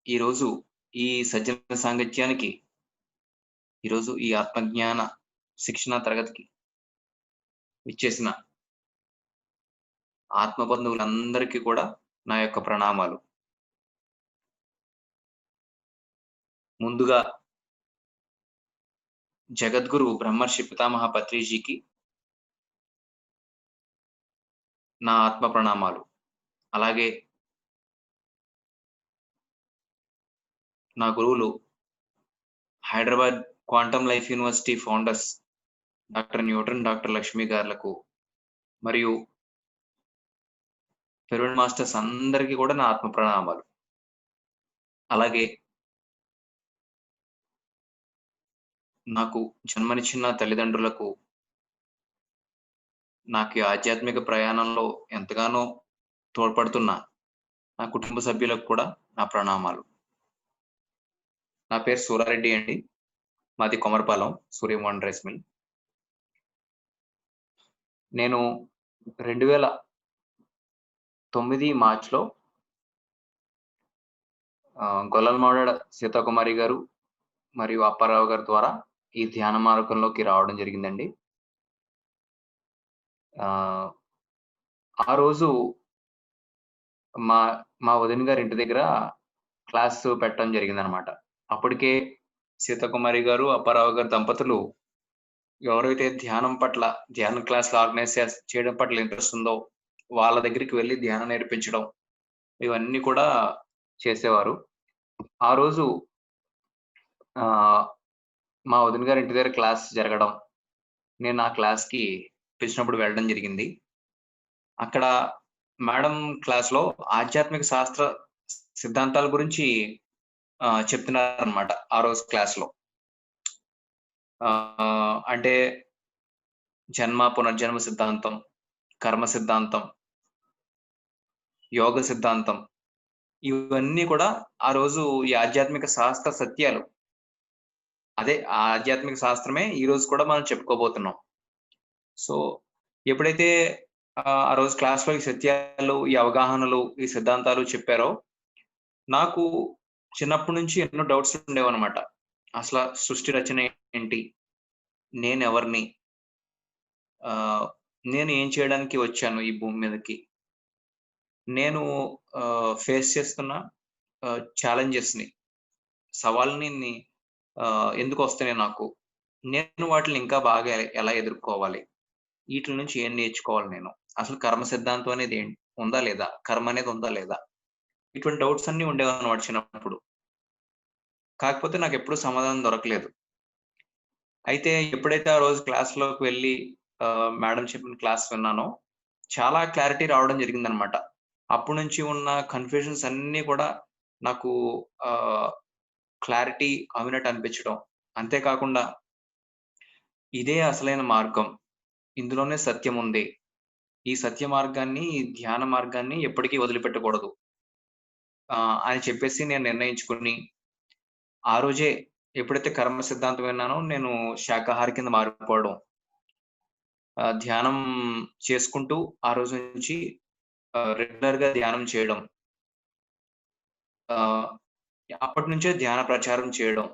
ఈరోజు ఈ సజ్జన సాంగత్యానికి, ఈరోజు ఈ ఆత్మజ్ఞాన శిక్షణా తరగతికి విచ్చేసిన ఆత్మ బంధువులందరికీ కూడా నా యొక్క ప్రణామాలు. ముందుగా జగద్గురు బ్రహ్మర్షి పితామహ పత్రిజీకి నా ఆత్మ ప్రణామాలు. అలాగే నా గురువులు Hyderabad quantum life university founders doctor Newton, doctor Lakshmi గార్లకు మరియు పిరమిడ్ మాస్టర్స్ అందరికీ కూడా నా ఆత్మ ప్రణామాలు. అలాగే నాకు జన్మనిచ్చిన తల్లిదండ్రులకు, నాకు ఈ ఆధ్యాత్మిక ప్రయాణంలో ఎంతగానో తోడ్పడుతున్న నా కుటుంబ సభ్యులకు కూడా నా ప్రణామాలు. నా పేరు సూరారెడ్డి అండి. మాది కొమరపాలెం, సూర్య మోడర్న్ రైస్ మిల్. నేను 2009 మార్చ్‌లో గొల్లలమావిడ సీతాకుమారి గారు మరియు అప్పారావు గారి ద్వారా ఈ ధ్యాన మార్గంలోకి రావడం జరిగిందండి. ఆహ్, ఆ రోజు మా మా వదిన గారి ఇంటి దగ్గర క్లాస్ పెట్టడం జరిగిందనమాట. అప్పటికే సీతాకుమారి గారు, అప్పారావు గారు దంపతులు ఎవరైతే ధ్యానం క్లాస్‌లు ఆర్గనైజ్ చేయడం పట్ల ఇంట్రెస్ట్ ఉందో, వాళ్ళ దగ్గరికి వెళ్లి ధ్యానం నేర్పించడం, ఇవన్నీ కూడా చేసేవారు. ఆ రోజు ఆహ్, మా వదిన గారి ఇంటి దగ్గర క్లాస్ జరగడం, నేను ఆ క్లాస్‌కి పిలిచినప్పుడు వెళ్ళడం జరిగింది. అక్కడ మేడం క్లాస్‌లో ఆధ్యాత్మిక శాస్త్ర సిద్ధాంతాల గురించి చెప్తున్నారనమాట ఆ రోజు క్లాస్‌లో. అంటే పునర్జన్మ సిద్ధాంతం, కర్మ సిద్ధాంతం, యోగ సిద్ధాంతం, ఇవన్నీ కూడా ఆ రోజు ఈ ఆధ్యాత్మిక శాస్త్ర సత్యాలు. అదే ఆ ఆధ్యాత్మిక శాస్త్రమే ఈరోజు కూడా మనం చెప్పుకోబోతున్నాం. సో, ఎప్పుడైతే ఆ రోజు క్లాస్‌లో ఈ సత్యాలు, ఈ అవగాహనలు, ఈ సిద్ధాంతాలు చెప్పారో, నాకు చిన్నప్పటి నుంచి ఎన్నో డౌట్స్ ఉండేవన్నమాట. అసల సృష్టి రచన ఏంటి? నేనెవరిని? ఆహ్, నేను ఏం చేయడానికి వచ్చాను ఈ భూమి మీదకి? నేను ఫేస్ చేస్తున్న ఛాలెంజెస్‌ని, సవాళ్ళని ఎందుకొస్తున్నాయి నాకు? నేను వాటిని ఇంకా బాగా ఎలా ఎదుర్కోవాలి? ఈటిల నుంచి ఏం నేర్చుకోవాలి నేను? అసలు కర్మ సిద్ధాంతం అనేది ఉందా లేదా? కర్మ అనేది ఉందా లేదా? ఇటువంటి డౌట్స్ అన్నీ ఉండేవన్నమాట చిన్నప్పుడు. కాకపోతే నాకెప్పుడు సమాధానం దొరకలేదు. అయితే ఎప్పుడైతే ఆ రోజు క్లాస్‌లోకి వెళ్లి మేడం చెప్పిన క్లాస్ విన్నానో, చాలా క్లారిటీ రావడం జరిగిందనమాట. అప్పటి నుంచి ఉన్న కన్‌ఫ్యూజన్స్ అన్నీ కూడా నాకు ఆహ్, క్లారిటీ అవినట్టు అనిపించడం. అంతే కాకుండా ఇదే అసలైన మార్గం. ఇందులోనే సత్యం ఉంది. ఈ సత్య మార్గాన్ని, ఈ ధ్యాన మార్గాన్ని ఎప్పటికీ వదిలిపెట్టకూడదు. అని చెప్పేసి నేను నిర్ణయించుకొని, ఆ రోజే ఎప్పుడైతే కర్మ సిద్ధాంతం విన్నానో, నేను శాకాహారి కింద మారిపోవడం. ధ్యానం చేసుకుంటూ ఆ రోజు నుంచి రెగ్యులర్‌గా ధ్యానం చేయడం. ఆహ్, అప్పటినుంచే ధ్యాన ప్రచారం చేయడం.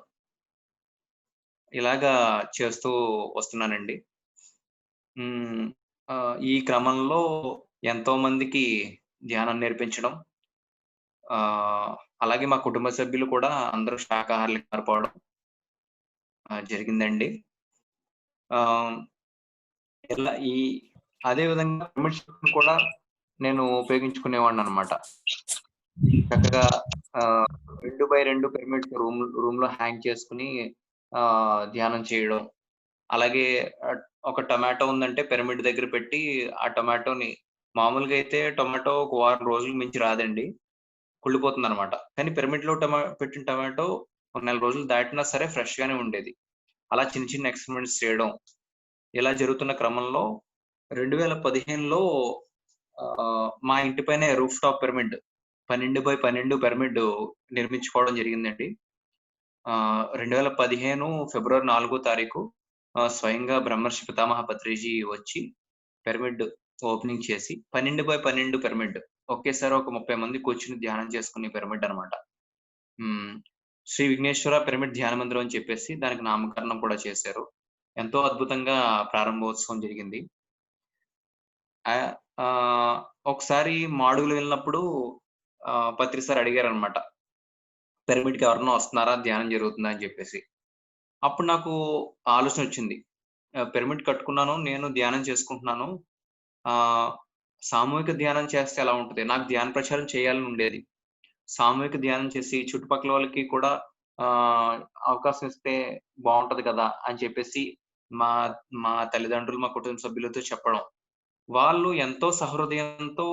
ఇలాగా చేస్తూ వస్తున్నానండి. హ్మ్. ఈ క్రమంలో ఎంతో మందికి ధ్యానం నేర్పించడం. ఆహ్, అలాగే మా కుటుంబ సభ్యులు కూడా అందరూ శాకాహారులుగా మారిపోవడం జరిగిందండి. ఆహ్, ఇలా అదే విధంగా పిరమిడ్ కూడా నేను ఉపయోగించుకునేవాడిననమాట. చక్కగా ఆహ్, 2/2 పిరమిడ్స్ రూమ్‌లో హ్యాంగ్ చేసుకొని ధ్యానం చేయడం. అలాగే ఆహ్, ఒక టొమాటో ఉందంటే పిరమిడ్ దగ్గర పెట్టి, ఆ టొమాటోని మామూలుగా అయితే టొమాటో ఒక వారం రోజులకు మించి రాదండి. కుళ్ళిపోతుందనమాట. కానీ పిరమిడ్‌లో పెట్టిన టొమాటో ఒక నెల రోజులు దాటినా సరే ఫ్రెష్‌గానే ఉండేది. అలా చిన్న చిన్న ఎక్స్‌పెరిమెంట్స్ చేయడం. ఇలా జరుగుతున్న క్రమంలో 2015లో మా ఇంటి పైనే రూఫ్ టాప్ పిరమిడ్ 12/12 పిరమిడ్ నిర్మించుకోవడం జరిగిందండి. 2015 ఫిబ్రవరి 4 తారీఖు స్వయంగా బ్రహ్మర్షి పితామహ పత్రిజీ వచ్చి పిరమిడ్ ఓపెనింగ్ చేసి 12/12 పిరమిడ్. ఒకేసారి ఒక 30 మంది కూర్చొని ధ్యానం చేసుకునే పిరమిడ్ అన్నమాట. హ్మ్. శ్రీ విఘ్నేశ్వర పిరమిడ్ ధ్యాన మందిరం అని చెప్పేసి దానికి నామకరణం కూడా చేశారు. ఎంతో అద్భుతంగా ప్రారంభోత్సవం జరిగింది. ఆహ్, ఒకసారి మాడుగులు వెళ్ళినప్పుడు పత్రి సార్ అడిగారనమాట. పిరమిడ్‌కి ఎవరన్నా వస్తున్నారా? ధ్యానం జరుగుతుందా అని చెప్పేసి. అప్పుడు నాకు ఆలోచనొచ్చింది. పిరమిడ్ కట్టుకున్నాను. నేను ధ్యానం చేసుకుంటున్నాను. ఆహ్, సామూహిక ధ్యానం చేస్తే ఎలా ఉంటది? నాకు ధ్యాన ప్రచారం చేయాలని ఉండేది. సామూహిక ధ్యానం చేసి చుట్టుపక్కల వాళ్ళకి కూడా ఆహ్, అవకాశం ఇస్తే బావుంటది కదా! అని చెప్పేసి మా మా తల్లిదండ్రులు, మా కుటుంబ సభ్యులతో చెప్పడం. వాళ్ళు ఎంతో సహృదయంతో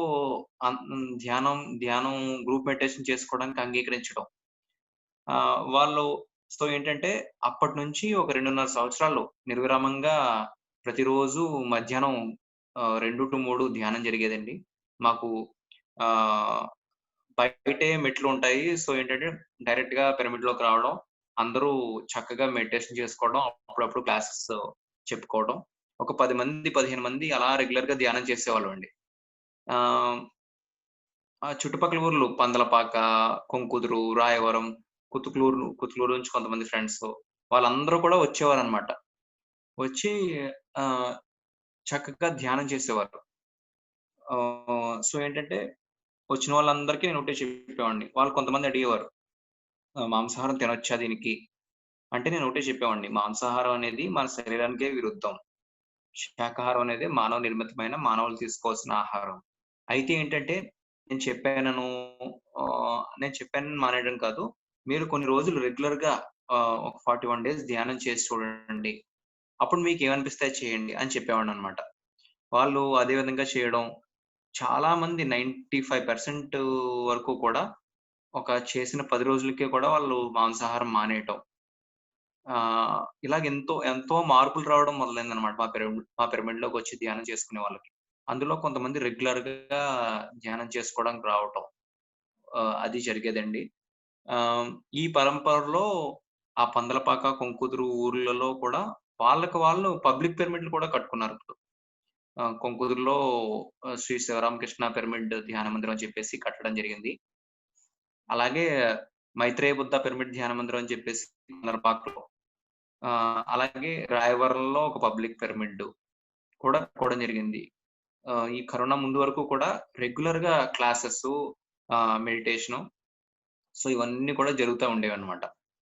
ధ్యానం గ్రూప్ మెడిటేషన్ చేసుకోవడానికి అంగీకరించడం. వాళ్ళు సో, ఏంటంటే అప్పటినుంచి ఒక 2.5 సంవత్సరాలు నిర్విరామంగా ప్రతిరోజు మధ్యాహ్నం 2-3 ధ్యానం జరిగేదండి. మాకు ఆహ్, బయటే మెట్లుంటాయి. సో, ఏంటంటే డైరెక్ట్‌గా పిరమిడ్‌లోకి రావడం. అందరూ చక్కగా మెడిటేషన్ చేసుకోవడం. అప్పుడప్పుడు క్లాసెస్ చెప్పుకోవడం. ఒక 10 మంది, 15 మంది అలా రెగ్యులర్‌గా ధ్యానం చేసేవాళ్ళమండి. ఆహ్, ఆ చుట్టుపక్కల ఊర్లు పందలపాక, కొంకుదురు, రాయవరం, కుతుకులూరు నుంచి కొంతమంది ఫ్రెండ్సు వాళ్ళందరూ కూడా వచ్చేవారనమాట. వచ్చి ఆహ్, చక్కగా ధ్యానం చేసేవారు. సో, ఏంటంటే వచ్చిన వాళ్ళందరికీ నేను ఒకటే చెప్పేవాడిని. వాళ్ళు కొంతమంది అడిగేవారు. మాంసాహారం తినొచ్చా దీనికి? అంటే నేను ఒకటే చెప్పేవాడిని. మాంసాహారం అనేది మన శరీరానికే విరుద్ధం. శాకాహారం అనేది మానవ నిర్మితమైన మానవులు తీసుకోవాల్సిన ఆహారం. అయితే ఏంటంటే నేను చెప్పానను నేను చెప్పానని మానేయడం కాదు. మీరు కొన్ని రోజులు రెగ్యులర్‌గా ఒక 41 డేస్ ధ్యానం చేసి చూడండి. అప్పుడు మీకేమనిపిస్తే అది చేయండి అని చెప్పేవాడిననమాట. వాళ్ళు అదే విధంగా చేయడం చాలా మంది 95% వరకు కూడా ఒక చేసిన 10 రోజులకే కూడా వాళ్ళు మాంసాహారం మానేయటం. ఇలాగ ఎంతో మార్పులు రావడం మొదలైందనమాట మా పిరమిడ్‌లోకొచ్చి ధ్యానం చేసుకునే వాళ్ళకి. అందులో కొంతమంది రెగ్యులర్‌గా ధ్యానం చేసుకోవడానికి రావటం. అది జరిగేదండి. ఆహ్, ఈ పరంపరలో ఆ పందలపాక, కొంకుదురు ఊర్లలో కూడా వాళ్ళకి వాళ్ళు పబ్లిక్ పిరమిడ్‌లు కూడా కట్టుకున్నారిప్పుడు. కొంకుదురులో శ్రీ శివరామకృష్ణ పిరమిడ్ ధ్యాన మందిరం అని చెప్పేసి కట్టడం జరిగింది. అలాగే మైత్రేయ బుద్ధ పిరమిడ్ ధ్యాన మందిరం అని చెప్పేసి పందలపాకలో అలాగే రాయవరంలో ఒక పబ్లిక్ పిరమిడ్ కూడా కట్టుకోవడం జరిగింది. ఈ కరోనా ముందు వరకు కూడా రెగ్యులర్‌గా క్లాసెసు మెడిటేషను సో, ఇవన్నీ కూడా జరుగుతా ఉండేవన్నమాట.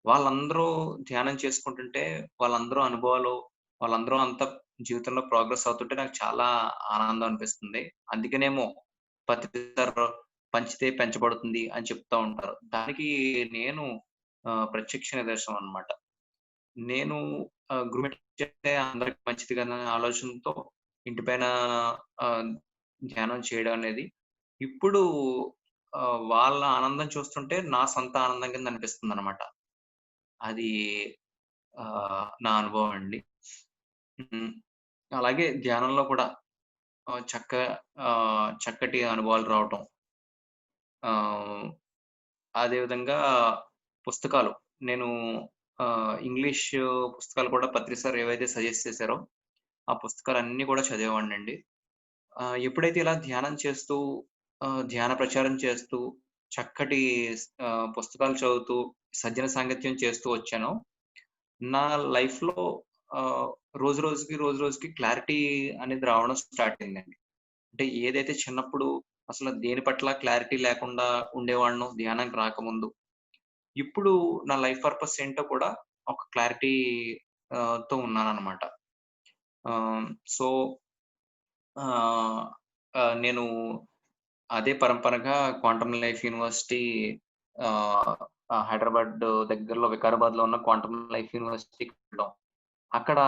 వాళ్ళందరూ ధ్యానం చేసుకుంటుంటే, వాళ్ళందరూ అనుభవాలు, వాళ్ళందరూ అంతా జీవితంలో ప్రోగ్రెస్ అవుతుంటే నాకు చాలా ఆనందం అనిపిస్తుంది. అందుకనేమో "పతిత పంచితే పెంచబడుతుంది" అని చెప్తా ఉంటారు. దానికి నేను ప్రత్యక్ష నిదర్శనం అన్నమాట. నేను గృహ చేస్తే అందరికి మంచిది కదా! అనే ఆలోచనతో ఇంటి పైన ఆహ్, ధ్యానం చేయడం అనేది ఇప్పుడు వాళ్ళ ఆనందం చూస్తుంటే నా సొంత ఆనందం కింద అనిపిస్తుందనమాట. అది నా అనుభవం అండి. హ్మ్. అలాగే ధ్యానంలో కూడా ఆహ్, చక్క చక్కటి అనుభవాలు రావటం. ఆహ్, అదే విధంగా పుస్తకాలు నేను ఇంగ్లీష్ పుస్తకాలు కూడా పత్రి సార్ ఏవైతే సజెస్ట్ చేసారో, ఆ పుస్తకాలన్నీ కూడా చదివేవాడినండి. ఎప్పుడైతే ఇలా ధ్యానం చేస్తూ, ధ్యాన ప్రచారం చేస్తూ, చక్కటి పుస్తకాలు చదువుతూ, సజ్జన సాంగత్యం చేస్తూ వచ్చానో, నా లైఫ్‌లో ఆహ్, రోజు రోజుకి క్లారిటీ అనేది రావడం స్టార్ట్ అయిందండి. అంటే ఏదైతే చిన్నప్పుడు అసలు దేని పట్ల క్లారిటీ లేకుండా ఉండేవాడినో ధ్యానానికి రాకముందు, ఇప్పుడు నా లైఫ్ పర్పస్ ఏంటో కూడా ఒక క్లారిటీ తో ఉన్నాననమాట. సో, ఆహ్, నేను అదే పరంపరగా క్వాంటమ్ లైఫ్ యూనివర్సిటీ ఆహ్, హైదరాబాద్ దగ్గరలో వికారాబాద్‌లో ఉన్న క్వాంటమ్ లైఫ్ యూనివర్సిటీకి వెళ్ళడం. అక్కడ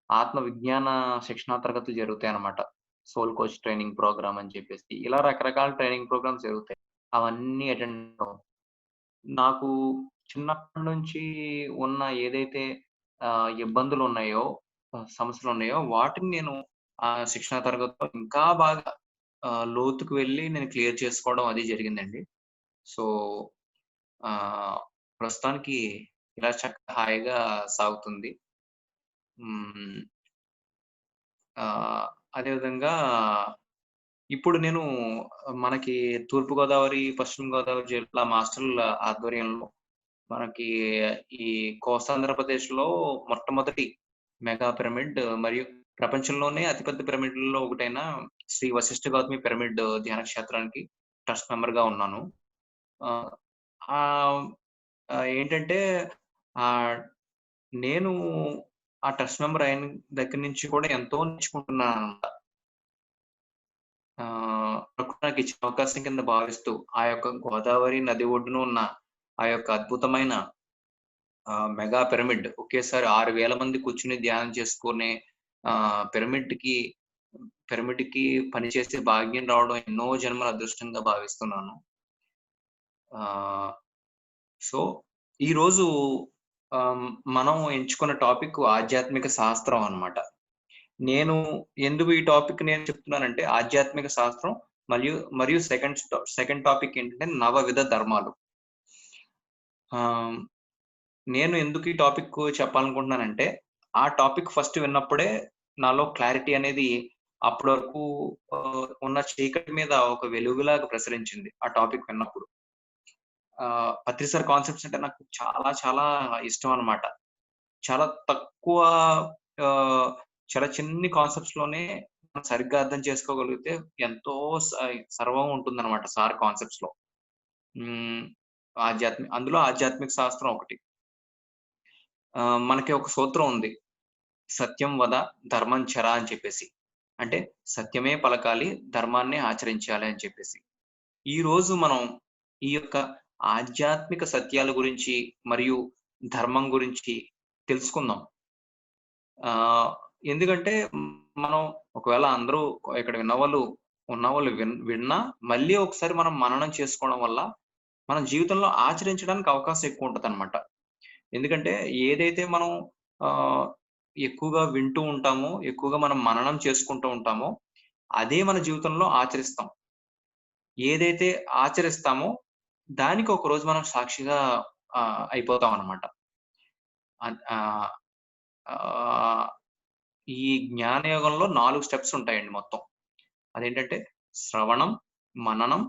ఆత్మ విజ్ఞాన శిక్షణా తరగతులు జరుగుతాయన్నమాట. సోల్ కోచ్ ట్రైనింగ్ ప్రోగ్రామ్ అని చెప్పేసి. ఇలా రకరకాల ట్రైనింగ్ ప్రోగ్రామ్స్ జరుగుతాయి. అవన్నీ అటెండ్ అవ్వడం. నాకు చిన్నప్పటి నుంచి ఉన్న ఏదైతే ఇబ్బందులున్నాయో, సమస్యలున్నాయో వాటిని నేను ఆ శిక్షణా తరగతిలో ఇంకా బాగా లోతుకి వెళ్లి నేను క్లియర్ చేసుకోవడం అది జరిగిందండి. సో, ఆహ్, ప్రస్తుతానికి ఇలా హాయిగా సాగుతుంది. హ్మ్. ఆహ్, అదే విధంగా ఇప్పుడు నేను మనకి తూర్పు గోదావరి, పశ్చిమ గోదావరి జిల్లా మాస్టర్‌ల ఆధ్వర్యంలో మనకి ఈ కోస్తాంధ్రప్రదేశ్‌లో మొట్టమొదటి మెగా పిరమిడ్ మరియు ప్రపంచంలోనే అతిపెద్ద పిరమిడ్‌లలో ఒకటైన శ్రీ వశిష్ఠ గౌతమి పిరమిడ్ ధ్యాన క్షేత్రానికి ట్రస్ట్ మెంబర్‌గా ఉన్నాను. ఆహ్, ఆహ్, ఏంటంటే ఆహ్, నేను ఆ ట్రస్ట్ మెంబర్ అయిన దగ్గర నుంచి కూడా ఎంతో నేర్చుకుంటున్నాననమాట. ప్రకృతి నాకిచ్చిన అవకాశం కింద భావిస్తూ, ఆ యొక్క గోదావరి నది ఒడ్డున ఉన్న ఆ యొక్క అద్భుతమైన మెగా పిరమిడ్ ఒకేసారి 6,000 మంది కూర్చొని ధ్యానం చేసుకునే పిరమిడ్‌కి పిరమిడ్‌కి పనిచేసే భాగ్యం రావడం ఎన్నో జన్మల అదృష్టంగా భావిస్తున్నాను. ఆహ్, సో, ఈరోజు మనం ఎంచుకున్న టాపిక్ ఆధ్యాత్మిక శాస్త్రం అన్నమాట. నేను ఎందుకు ఈ టాపిక్ నేను చెప్తున్నానంటే ఆధ్యాత్మిక శాస్త్రం మరియు సెకండ్ టాపిక్ ఏంటంటే నవవిధ ధర్మాలు. ఆహ్, నేను ఎందుకు ఈ టాపిక్ చెప్పాలనుకుంటున్నానంటే, ఆ టాపిక్ ఫస్ట్ విన్నప్పుడే నాలో క్లారిటీ అనేది అప్పటి వరకు ఉన్న చీకటి మీద ఒక వెలుగులాగా ప్రసరించింది. ఆ టాపిక్ విన్నప్పుడు. పత్రిసార్ కాన్సెప్ట్స్ అంటే నాకు చాలా చాలా ఇష్టం అన్నమాట. చాలా తక్కువ ఆహ్, చాలా చిన్ని కాన్సెప్ట్స్‌లోనే మనం సరిగ్గా అర్థం చేసుకోగలిగితే ఎంతో స సర్వం ఉంటుందన్నమాట సార్ కాన్సెప్ట్స్‌లో. హ్మ్. అందులో ఆధ్యాత్మిక శాస్త్రం ఒకటి. మనకి ఒక సూత్రం ఉంది. సత్యం వద, ధర్మం చెర అని చెప్పేసి. అంటే సత్యమే పలకాలి, ధర్మాన్నే ఆచరించాలి అని చెప్పేసి. ఈరోజు మనం ఈ యొక్క ఆధ్యాత్మిక సత్యాల గురించి మరియు ధర్మం గురించి తెలుసుకుందాం. ఆహ్, ఎందుకంటే మనం ఒకవేళ అందరూ ఇక్కడ ఉన్నవాళ్ళు విన్నా మళ్ళీ ఒకసారి మనం మననం చేసుకోవడం వల్ల మన జీవితంలో ఆచరించడానికి అవకాశం ఎక్కువ ఉంటదనమాట. ఎందుకంటే ఏదైతే మనం ఆహ్, ఎక్కువగా వింటూ ఉంటామో, ఎక్కువగా మనం మననం చేసుకుంటూ ఉంటామో, అదే మన జీవితంలో ఆచరిస్తాం. ఏదైతే ఆచరిస్తామో దానికి ఒకరోజు మనం సాక్షిగా అయిపోతామనమాట. అన్ ఆహ్, ఆహ్, ఈ జ్ఞానయోగంలో 4 స్టెప్స్ ఉంటాయండి మొత్తం. అదేంటంటే శ్రవణం, మననం,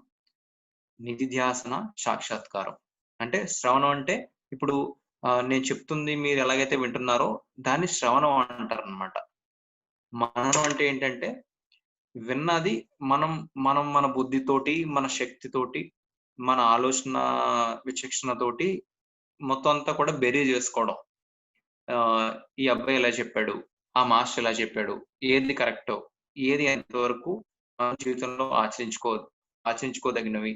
నిధిధ్యాసన, సాక్షాత్కారం. అంటే శ్రవణం అంటే ఇప్పుడు నేను చెప్తుంది మీరు ఎలాగైతే వింటున్నారో దాన్ని శ్రవణం అంటారనమాట. మననం అంటే ఏంటంటే విన్నది మనం మనం మన బుద్ధితోటి, మన శక్తితోటి, మన ఆలోచన విచక్షణతోటి మొత్తం అంతా కూడా బెరీజ్ చేసుకోవడం. ఆహ్, ఈ అబ్బాయి ఇలా చెప్పాడు. ఆ మాస్టర్ ఇలా చెప్పాడు. ఏది కరెక్టో, ఏది ఎంతవరకు మన జీవితంలో ఆచరించుకోదగినవి.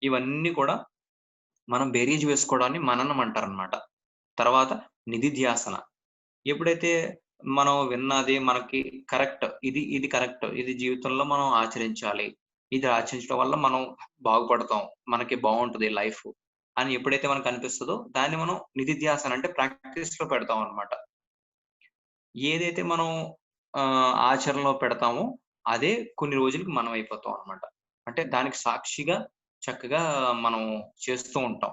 ఇవన్నీ కూడా మనం బేరీజు వేసుకోవడాన్ని మననం అంటారనమాట. తర్వాత నిధిధ్యాసన. ఎప్పుడైతే మనం విన్నది మనకి కరెక్ట్. ఇది కరెక్ట్. ఇది జీవితంలో మనం ఆచరించాలి. ఇది ఆచరించడం వల్ల మనం బాగుపడతాం. మనకి బావుంటది లైఫు. అని ఎప్పుడైతే మనకనిపిస్తదో దాన్ని మనం నిధిధ్యాసన అంటే ప్రాక్టీస్‌లో పెడతాం అన్నమాట. ఏదైతే మనం ఆచరణలో పెడతామో అదే కొన్ని రోజులకి మనం అయిపోతాం అన్నమాట. అంటే దానికి సాక్షిగా చక్కగా మనం చేస్తూ ఉంటాం.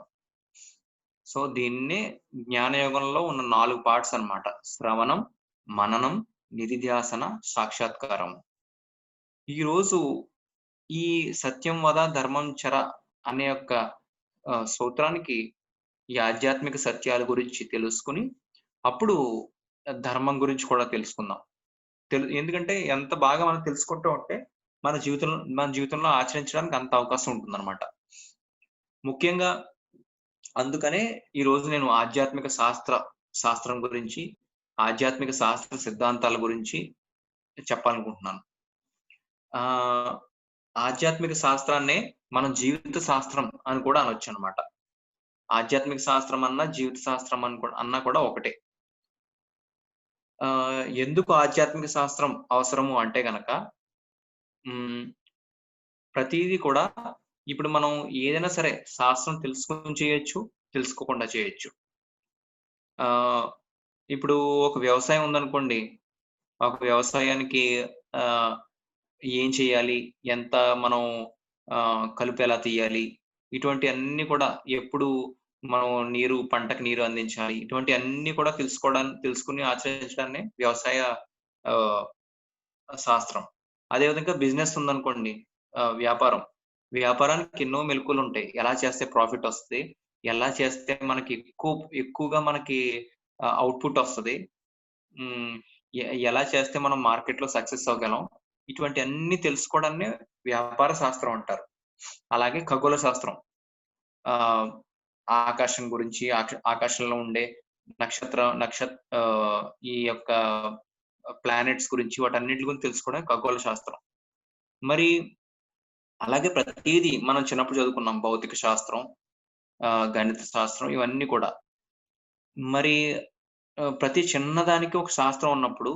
సో, దీన్నే జ్ఞానయోగంలో ఉన్న 4 పార్ట్స్ అన్నమాట. శ్రవణం, మననం, నిధిధ్యాసన, సాక్షాత్కారం. ఈరోజు ఈ సత్యం వద ధర్మం చెర అనే యొక్క సూత్రానికి ఈ ఆధ్యాత్మిక సత్యాల గురించి తెలుసుకొని, అప్పుడు ధర్మం గురించి కూడా తెలుసుకుందాం. ఎందుకంటే ఎంత బాగా మనం తెలుసుకుంటూ ఉంటే, మన జీవితంలో ఆచరించడానికి అంత అవకాశం ఉంటుందన్నమాట. ముఖ్యంగా అందుకనే ఈరోజు నేను శాస్త్రం గురించి, ఆధ్యాత్మిక శాస్త్ర సిద్ధాంతాల గురించి చెప్పాలనుకుంటున్నాను. ఆహ్, ఆధ్యాత్మిక శాస్త్రాన్నే మనం జీవిత శాస్త్రం అని కూడా అనొచ్చనమాట. ఆధ్యాత్మిక శాస్త్రం అన్నా, జీవిత శాస్త్రం అన్నా కూడా ఒకటే. ఎందుకు ఆధ్యాత్మిక శాస్త్రం అవసరము అంటే గనక హ్మ్. ప్రతీది కూడా ఇప్పుడు మనం ఏదైనా సరే శాస్త్రం తెలుసుకొని చేయొచ్చు, తెలుసుకోకుండా చేయొచ్చు. ఆహ్, ఇప్పుడు ఒక వ్యవసాయం ఉందనుకోండి. ఒక వ్యవసాయానికి ఆహ్, ఏం చేయాలి? ఎంత మనం కలుపు ఎలా తీయాలి? ఇటువంటియన్నీ కూడా ఎప్పుడు మనం పంటకు నీరు అందించాలి. ఇటువంటియన్నీ కూడా తెలుసుకొని ఆచరించడాన్నే వ్యవసాయ ఆహ్, శాస్త్రం. అదే విధంగా బిజినెస్ ఉందనుకోండి. వ్యాపారం. వ్యాపారానికి ఎన్నో మెళకువలుంటాయి. ఎలా చేస్తే ప్రాఫిట్ వస్తది? ఎలా చేస్తే మనకి ఎక్కువగా మనకి అవుట్‌పుట్ వస్తది. హ్మ్. ఎలా చేస్తే మనం మార్కెట్‌లో సక్సెస్ అవ్వగలం. ఇటువంటియన్నీ తెలుసుకోవడాన్నే వ్యాపార శాస్త్రం అంటారు. అలాగే ఖగోళ శాస్త్రం. ఆహ్, ఆకాశం గురించి ఆకాశంలో ఉండే ఈ యొక్క ప్లానెట్స్ గురించి వాటన్నిటి గురించి తెలుసుకోవడమే ఖగోళ శాస్త్రం. మరి అలాగే ప్రతీదీ మనం చిన్నప్పుడు చదువుకున్నాం. భౌతిక శాస్త్రం, గణిత శాస్త్రం ఇవన్నీ కూడా. మరి ప్రతి చిన్నదానికి ఒక శాస్త్రం ఉన్నప్పుడు,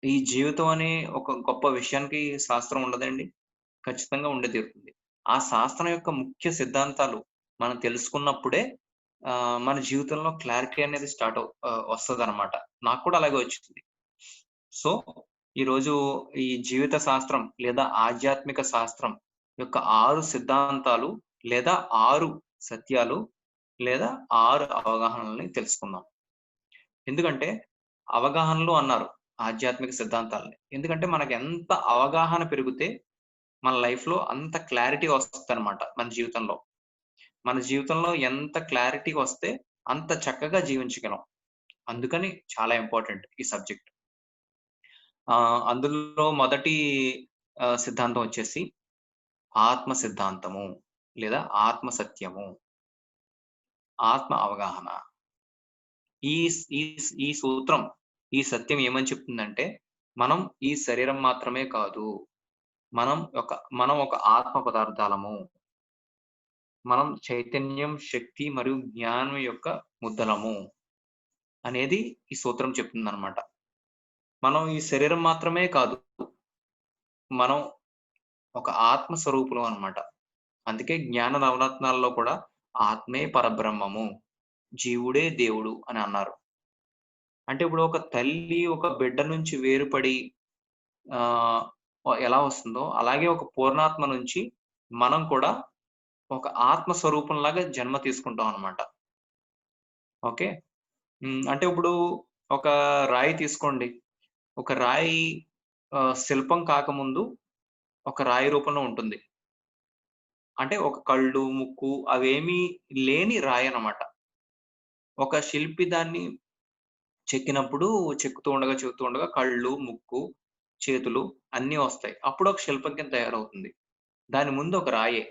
ఈ జీవితం అనే ఒక గొప్ప విషయానికి శాస్త్రం ఉండదండి? ఖచ్చితంగా ఉండే తీరుతుంది. ఆ శాస్త్రం యొక్క ముఖ్య సిద్ధాంతాలు మనం తెలుసుకున్నప్పుడే మన జీవితంలో క్లారిటీ అనేది వస్తదనమాట. నాకు కూడా అలాగే వచ్చింది. సో, ఈరోజు ఈ జీవిత శాస్త్రం లేదా ఆధ్యాత్మిక శాస్త్రం యొక్క 6 సిద్ధాంతాలు లేదా 6 సత్యాలు లేదా 6 అవగాహనలని తెలుసుకుందాం. ఎందుకంటే అవగాహనలు అన్నారు ఆధ్యాత్మిక సిద్ధాంతాలని. ఎందుకంటే మనకెంత అవగాహన పెరిగితే మన లైఫ్‌లో అంత క్లారిటీ వస్తదనమాట మన జీవితంలో. మన జీవితంలో ఎంత క్లారిటీ వస్తే అంత చక్కగా జీవించగలం. అందుకని చాలా ఇంపార్టెంట్ ఈ సబ్జెక్ట్. అందులో మొదటి సిద్ధాంతం వచ్చేసి ఆత్మ సిద్ధాంతము లేదా ఆత్మ సత్యము, ఆత్మ అవగాహన. ఈ స్ ఈ స్ ఈ సూత్రం, ఈ సత్యం ఏమని చెప్తుందంటే, మనం ఈ శరీరం మాత్రమే కాదు. మనం ఒక ఆత్మ పదార్థాలము. మనం చైతన్యం, శక్తి మరియు జ్ఞానం యొక్క ముద్దలము అనేది ఈ సూత్రం చెప్తుందనమాట. మనం ఈ శరీరం మాత్రమే కాదు. మనం ఒక ఆత్మ స్వరూపులం అన్నమాట. అందుకే జ్ఞాన నవరత్నాల్లో కూడా ఆత్మే పరబ్రహ్మము, జీవుడే దేవుడు అని అన్నారు. అంటే ఇప్పుడు ఒక తల్లి ఒక బిడ్డ నుంచి వేరుపడి ఆహ్, ఎలా వస్తుందో అలాగే ఒక పూర్ణాత్మ నుంచి మనం కూడా ఒక ఆత్మ స్వరూపంలాగా జన్మ తీసుకుంటాం అన్నమాట. ఓకే. అంటే ఇప్పుడు ఒక రాయి తీసుకోండి. ఒక రాయి శిల్పం కాకముందు ఒక రాయి రూపంలో ఉంటుంది. అంటే ఒక కళ్ళు, ముక్కు అవేమీ లేని రాయనమాట. ఒక శిల్పి దాన్ని చెక్కుతూ ఉండగా కళ్ళు, ముక్కు, చేతులు అన్నీ వస్తాయి. అప్పుడు ఒక శిల్పం కింద తయారవుతుంది. దాని ముందు ఒక రాయే.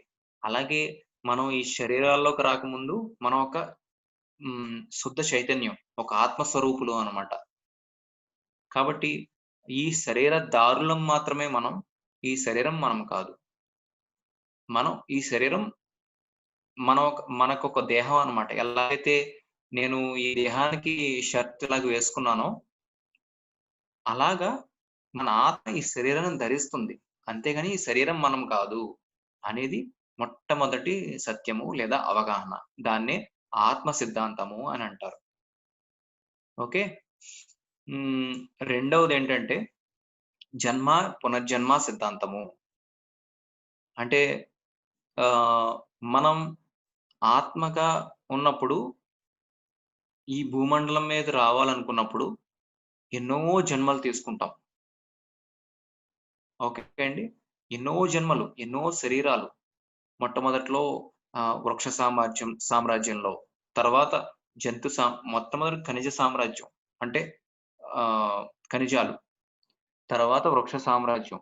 అలాగే మనం ఈ శరీరాల్లోకి రాకముందు మనం ఒక శుద్ధ చైతన్యం. ఒక ఆత్మ స్వరూపులు అనమాట. కాబట్టి ఈ శరీర దారులం మాత్రమే మనం. ఈ శరీరం మనం కాదు. ఈ శరీరం మనకొక దేహం అన్నమాట. ఎలా అయితే నేను ఈ దేహానికి షర్ట్ ఇలాగ వేసుకున్నానో, అలాగా మన ఆత్మ ఈ శరీరాన్ని ధరిస్తుంది. అంతేగాని ఈ శరీరం మనం కాదు అనేది మొట్టమొదటి సత్యము లేదా అవగాహన. దాన్నే ఆత్మ సిద్ధాంతము అని అంటారు. ఓకే. హ్మ్. రెండవదేంటంటే జన్మ, పునర్జన్మ సిద్ధాంతము. అంటే ఆహ్, మనం ఆత్మగా ఉన్నప్పుడు ఈ భూమండలం మీద రావాలనుకున్నప్పుడు ఎన్నో జన్మలు తీసుకుంటాం. ఓకే అండి. ఎన్నో జన్మలు, ఎన్నో శరీరాలు. మొట్టమొదట్లో వృక్ష సామ్రాజ్యంలో, తర్వాత మొట్టమొదటి ఖనిజ సామ్రాజ్యం. అంటే ఆహ్, ఖనిజాలు. తర్వాత వృక్ష సామ్రాజ్యం.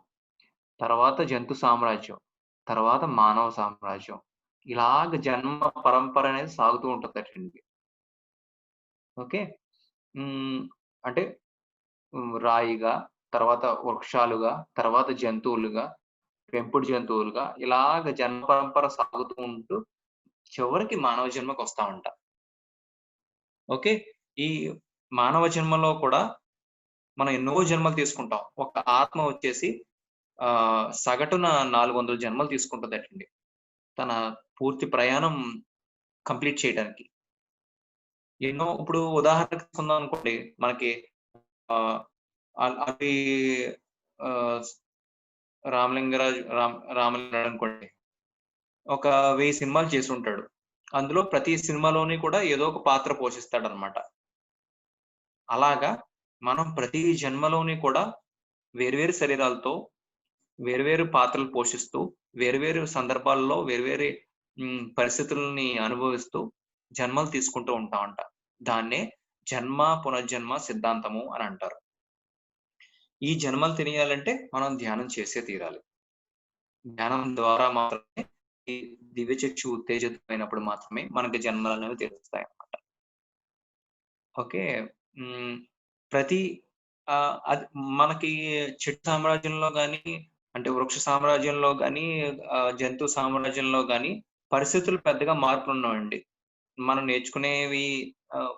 తర్వాత జంతు సామ్రాజ్యం. తర్వాత మానవ సామ్రాజ్యం. ఇలాగ జన్మ పరంపర అనేది సాగుతూ ఉంటదటండి. ఓకే. హ్మ్. అంటే రాయిగా, తర్వాత వృక్షాలుగా, తర్వాత జంతువులుగా, పెంపుడు జంతువులుగా ఇలాగ జన్మ పరంపర సాగుతూ ఉంటూ చివరికి మానవ జన్మకొస్తామంట. ఓకే. ఈ మానవ జన్మలో కూడా మనం ఎన్నో జన్మలు తీసుకుంటాం. ఒక ఆత్మ వచ్చేసి సగటున 400 జన్మలు తీసుకుంటదటండి. తన పూర్తి ప్రయాణం కంప్లీట్ చేయడానికి. ఇప్పుడు ఉదాహరణకు తీసుకుందాం అనుకోండి. మనకి ఆహ్, అవి ఆహ్, రామలింగారెడ్డి అనుకోండి. ఒక 1000 సినిమాలు చేసుంటాడు. అందులో ప్రతి సినిమాలోని కూడా ఏదో ఒక పాత్ర పోషిస్తాడనమాట. అలాగా మనం ప్రతి జన్మలోని కూడా వేర్వేరు శరీరాలతో, వేర్వేరు పాత్రలు పోషిస్తూ, వేర్వేరు సందర్భాల్లో వేర్వేరు పరిస్థితుల్ని అనుభవిస్తూ, జన్మలు తీసుకుంటూ ఉంటామంట. దాన్నే జన్మ, పునర్జన్మ సిద్ధాంతము అని అంటారు. ఈ జన్మలు తెలియాలంటే మనం ధ్యానం చేసే తీరాలి. ధ్యానం ద్వారా మాత్రమే ఈ దివ్యచక్షు ఉత్తేజితమైనప్పుడు మాత్రమే మనకి జన్మలనేవి తెలుస్తాయన్నమాట. ఓకే. హ్మ్. ప్రతి అది మనకి చెట్టు సామ్రాజ్యంలో గాని, అంటే వృక్ష సామ్రాజ్యంలో గాని, జంతు సామ్రాజ్యంలో గాని పరిస్థితులు పెద్దగా మార్పులుండవండి. మనం నేర్చుకునేవి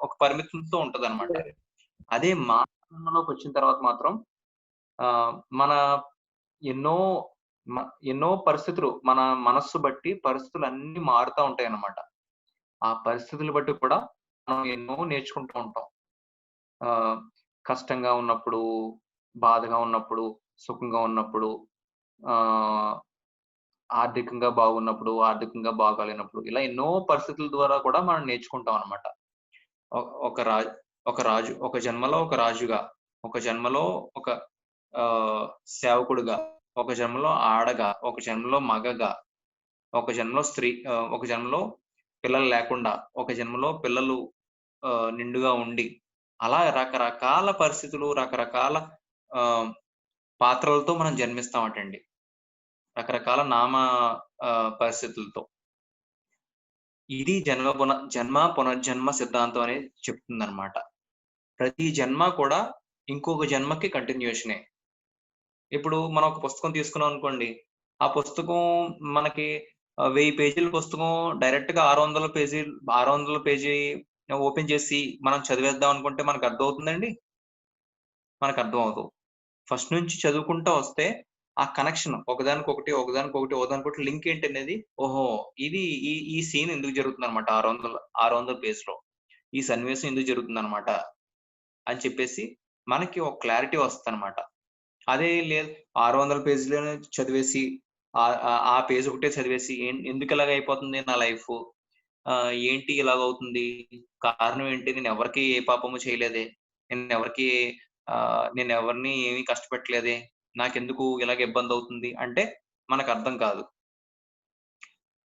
ఒక పరిమితులతో ఉంటదనమాట. అదే మానవంలోకొచ్చిన తర్వాత మాత్రం మన ఎన్నో మ ఎన్నో పరిస్థితులు మన మనస్సు బట్టి పరిస్థితులన్నీ మారుతా ఉంటాయన్నమాట. ఆ పరిస్థితులు బట్టి కూడా మనం ఎన్నో నేర్చుకుంటూ ఉంటాం. ఆహ్, కష్టంగా ఉన్నప్పుడు, బాధగా ఉన్నప్పుడు, సుఖంగా ఉన్నప్పుడు, ఆహ్, ఆర్థికంగా బాగున్నప్పుడు, ఆర్థికంగా బాగాలేనప్పుడు ఇలా ఎన్నో పరిస్థితుల ద్వారా కూడా మనం నేర్చుకుంటాం అన్నమాట. ఒ ఒక రా ఒక రాజు ఒక జన్మలో ఒక రాజుగా, ఒక జన్మలో ఒక ఆహ్, సేవకుడుగా, ఒక జన్మలో ఆడగా, ఒక జన్మలో మగగా, ఒక జన్మలో స్త్రీ, ఒక జన్మలో పిల్లలు లేకుండా, ఒక జన్మలో పిల్లలు నిండుగా ఉండి, అలా రకరకాల పరిస్థితులు, రకరకాల ఆహ్, పాత్రలతో మనం జన్మిస్తామటండి. రకరకాల పరిస్థితులతో. ఇది జన్మ, పునర్జన్మ సిద్ధాంతం అనేది చెప్తుందనమాట. ప్రతి జన్మ కూడా ఇంకొక జన్మకి కంటిన్యూషనే. ఇప్పుడు మనం ఒక పుస్తకం తీసుకున్నాం అనుకోండి. ఆ పుస్తకం మనకి 1000 పేజీల పుస్తకం డైరెక్ట్‌గా 600 పేజీ ఓపెన్ చేసి మనం చదివేద్దాం అనుకుంటే మనకు అర్థమవుతుందండి? మనకర్థం అవ్వదు. ఫస్ట్ నుంచి చదువుకుంటా వస్తే ఆ కనెక్షన్ ఒకదానికొకటి, ఒకదానికొకటి, ఒకదానికొకటి లింక్ ఏంటనేది ఓహో! ఇది ఈ సీన్ ఎందుకు జరుగుతుందనమాట 600 పేజ్‌లో. ఈ సన్నివేశం ఎందుకు జరుగుతుందనమాట అని చెప్పేసి మనకి ఒక క్లారిటీ వస్తదనమాట. అదే లేదు 600 పేజీలోనే చదివేసి ఆ పేజ్ ఒకటే చదివేసి ఎందుకిలాగ అయిపోతుంది నా లైఫు? ఏంటి ఇలాగవుతుంది? కారణం ఏంటి? నేనెవరికీ ఏ పాపము చేయలేదే. నేనెవరికీ నేనెవరిని ఏమి కష్టపెట్టలేదే. నాకెందుకు ఇలాగ ఇబ్బందవుతుంది అంటే మనకర్థం కాదు.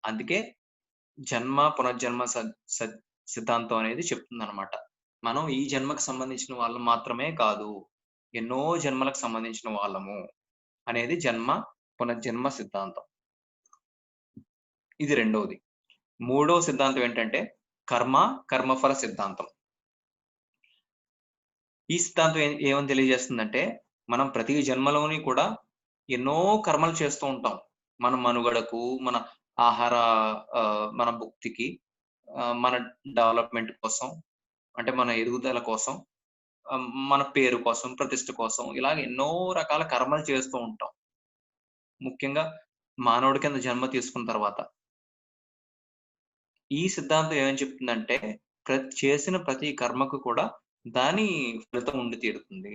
అందుకే జన్మ, పునర్జన్మ సద్ సద్ సిద్ధాంతం అనేది చెప్తుందనమాట. మనం ఈ జన్మకు సంబంధించిన వాళ్ళం మాత్రమే కాదు. ఎన్నో జన్మలకు సంబంధించిన వాళ్ళము అనేది జన్మ, పునర్జన్మ సిద్ధాంతం. ఇది రెండోది. మూడో సిద్ధాంతం ఏంటంటే కర్మ, కర్మఫల సిద్ధాంతం. ఈ సిద్ధాంతం ఏమని తెలియజేస్తుందంటే, మనం ప్రతి జన్మలోని కూడా ఎన్నో కర్మలు చేస్తూ ఉంటాం. మన మనుగడకు, మన ఆహార మన భుక్తికి, మన డెవలప్‌మెంట్ కోసం, అంటే మన ఎదుగుదల కోసం, మన పేరు కోసం, ప్రతిష్ట కోసం ఇలాగ ఎన్నో రకాల కర్మలు చేస్తూ ఉంటాం. ముఖ్యంగా మానవుడి కింద జన్మ తీసుకున్న తర్వాత. ఈ సిద్ధాంతం ఏమని చెప్తుందంటే, చేసిన ప్రతి కర్మకు కూడా దాని ఫలితం ఉండి తీరుతుంది.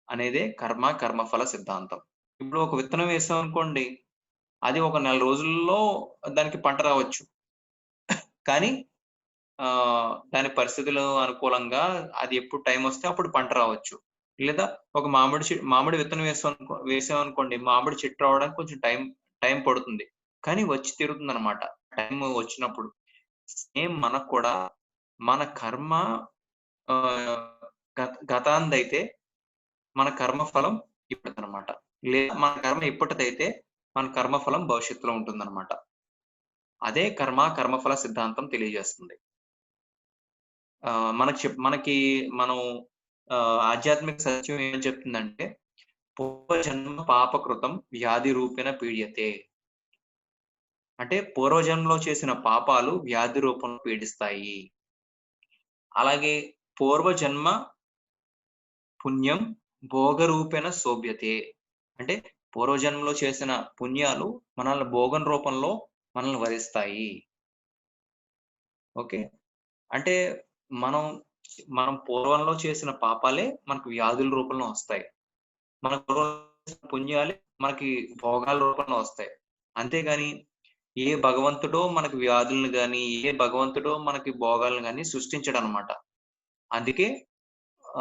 అనేదే కర్మ, కర్మఫల సిద్ధాంతం. ఇప్పుడు ఒక విత్తనం వేసామనుకోండి, అది ఒక నెల రోజుల్లో దానికి పంట రావచ్చు. కానీ దాని పరిస్థితులు అనుకూలంగా అది ఎప్పుడు టైమొస్తే అప్పుడు పంట రావచ్చు. లేదా ఒక మామిడి విత్తనం వేసామనుకోండి, మామిడి చెట్టు రావడానికి కొంచెం టైం పడుతుంది. కానీ వచ్చి తీరుతుందనమాట. టైం వచ్చినప్పుడు. సేమ్ మనకు కూడా మన కర్మ ఆహ్, గతానిదైతే మన కర్మఫలం ఇప్పటిదనమాట. లేదా మన కర్మ ఇప్పటిదైతే మన కర్మఫలం భవిష్యత్తులో ఉంటుందనమాట. అదే కర్మఫల సిద్ధాంతం తెలియజేస్తుంది. మనకి మనం ఆధ్యాత్మిక సత్యం ఏం చెప్తుందంటే, పూర్వజన్మ పాపకృతం వ్యాధి రూపేణ పీడ్యతే. అంటే పూర్వజన్మలో చేసిన పాపాలు వ్యాధి రూపంలో పీడిస్తాయి. అలాగే పూర్వజన్మ పుణ్యం భోగరూపేణ శోభ్యతే. అంటే పూర్వజన్మలో చేసిన పుణ్యాలు మనల్ని భోగం రూపంలో మనల్ని వరిస్తాయి. ఓకే. అంటే మనం మనం పూర్వంలో చేసిన పాపాలే మనకు వ్యాధుల రూపంలో వస్తాయి. మన పూర్వంలో చేసిన పుణ్యాలే మనకి భోగాల రూపంలో వస్తాయి. అంతేగాని ఏ భగవంతుడో మనకి వ్యాధులను గాని, ఏ భగవంతుడో మనకి భోగాలను గాని సృష్టించడనమాట. అందుకే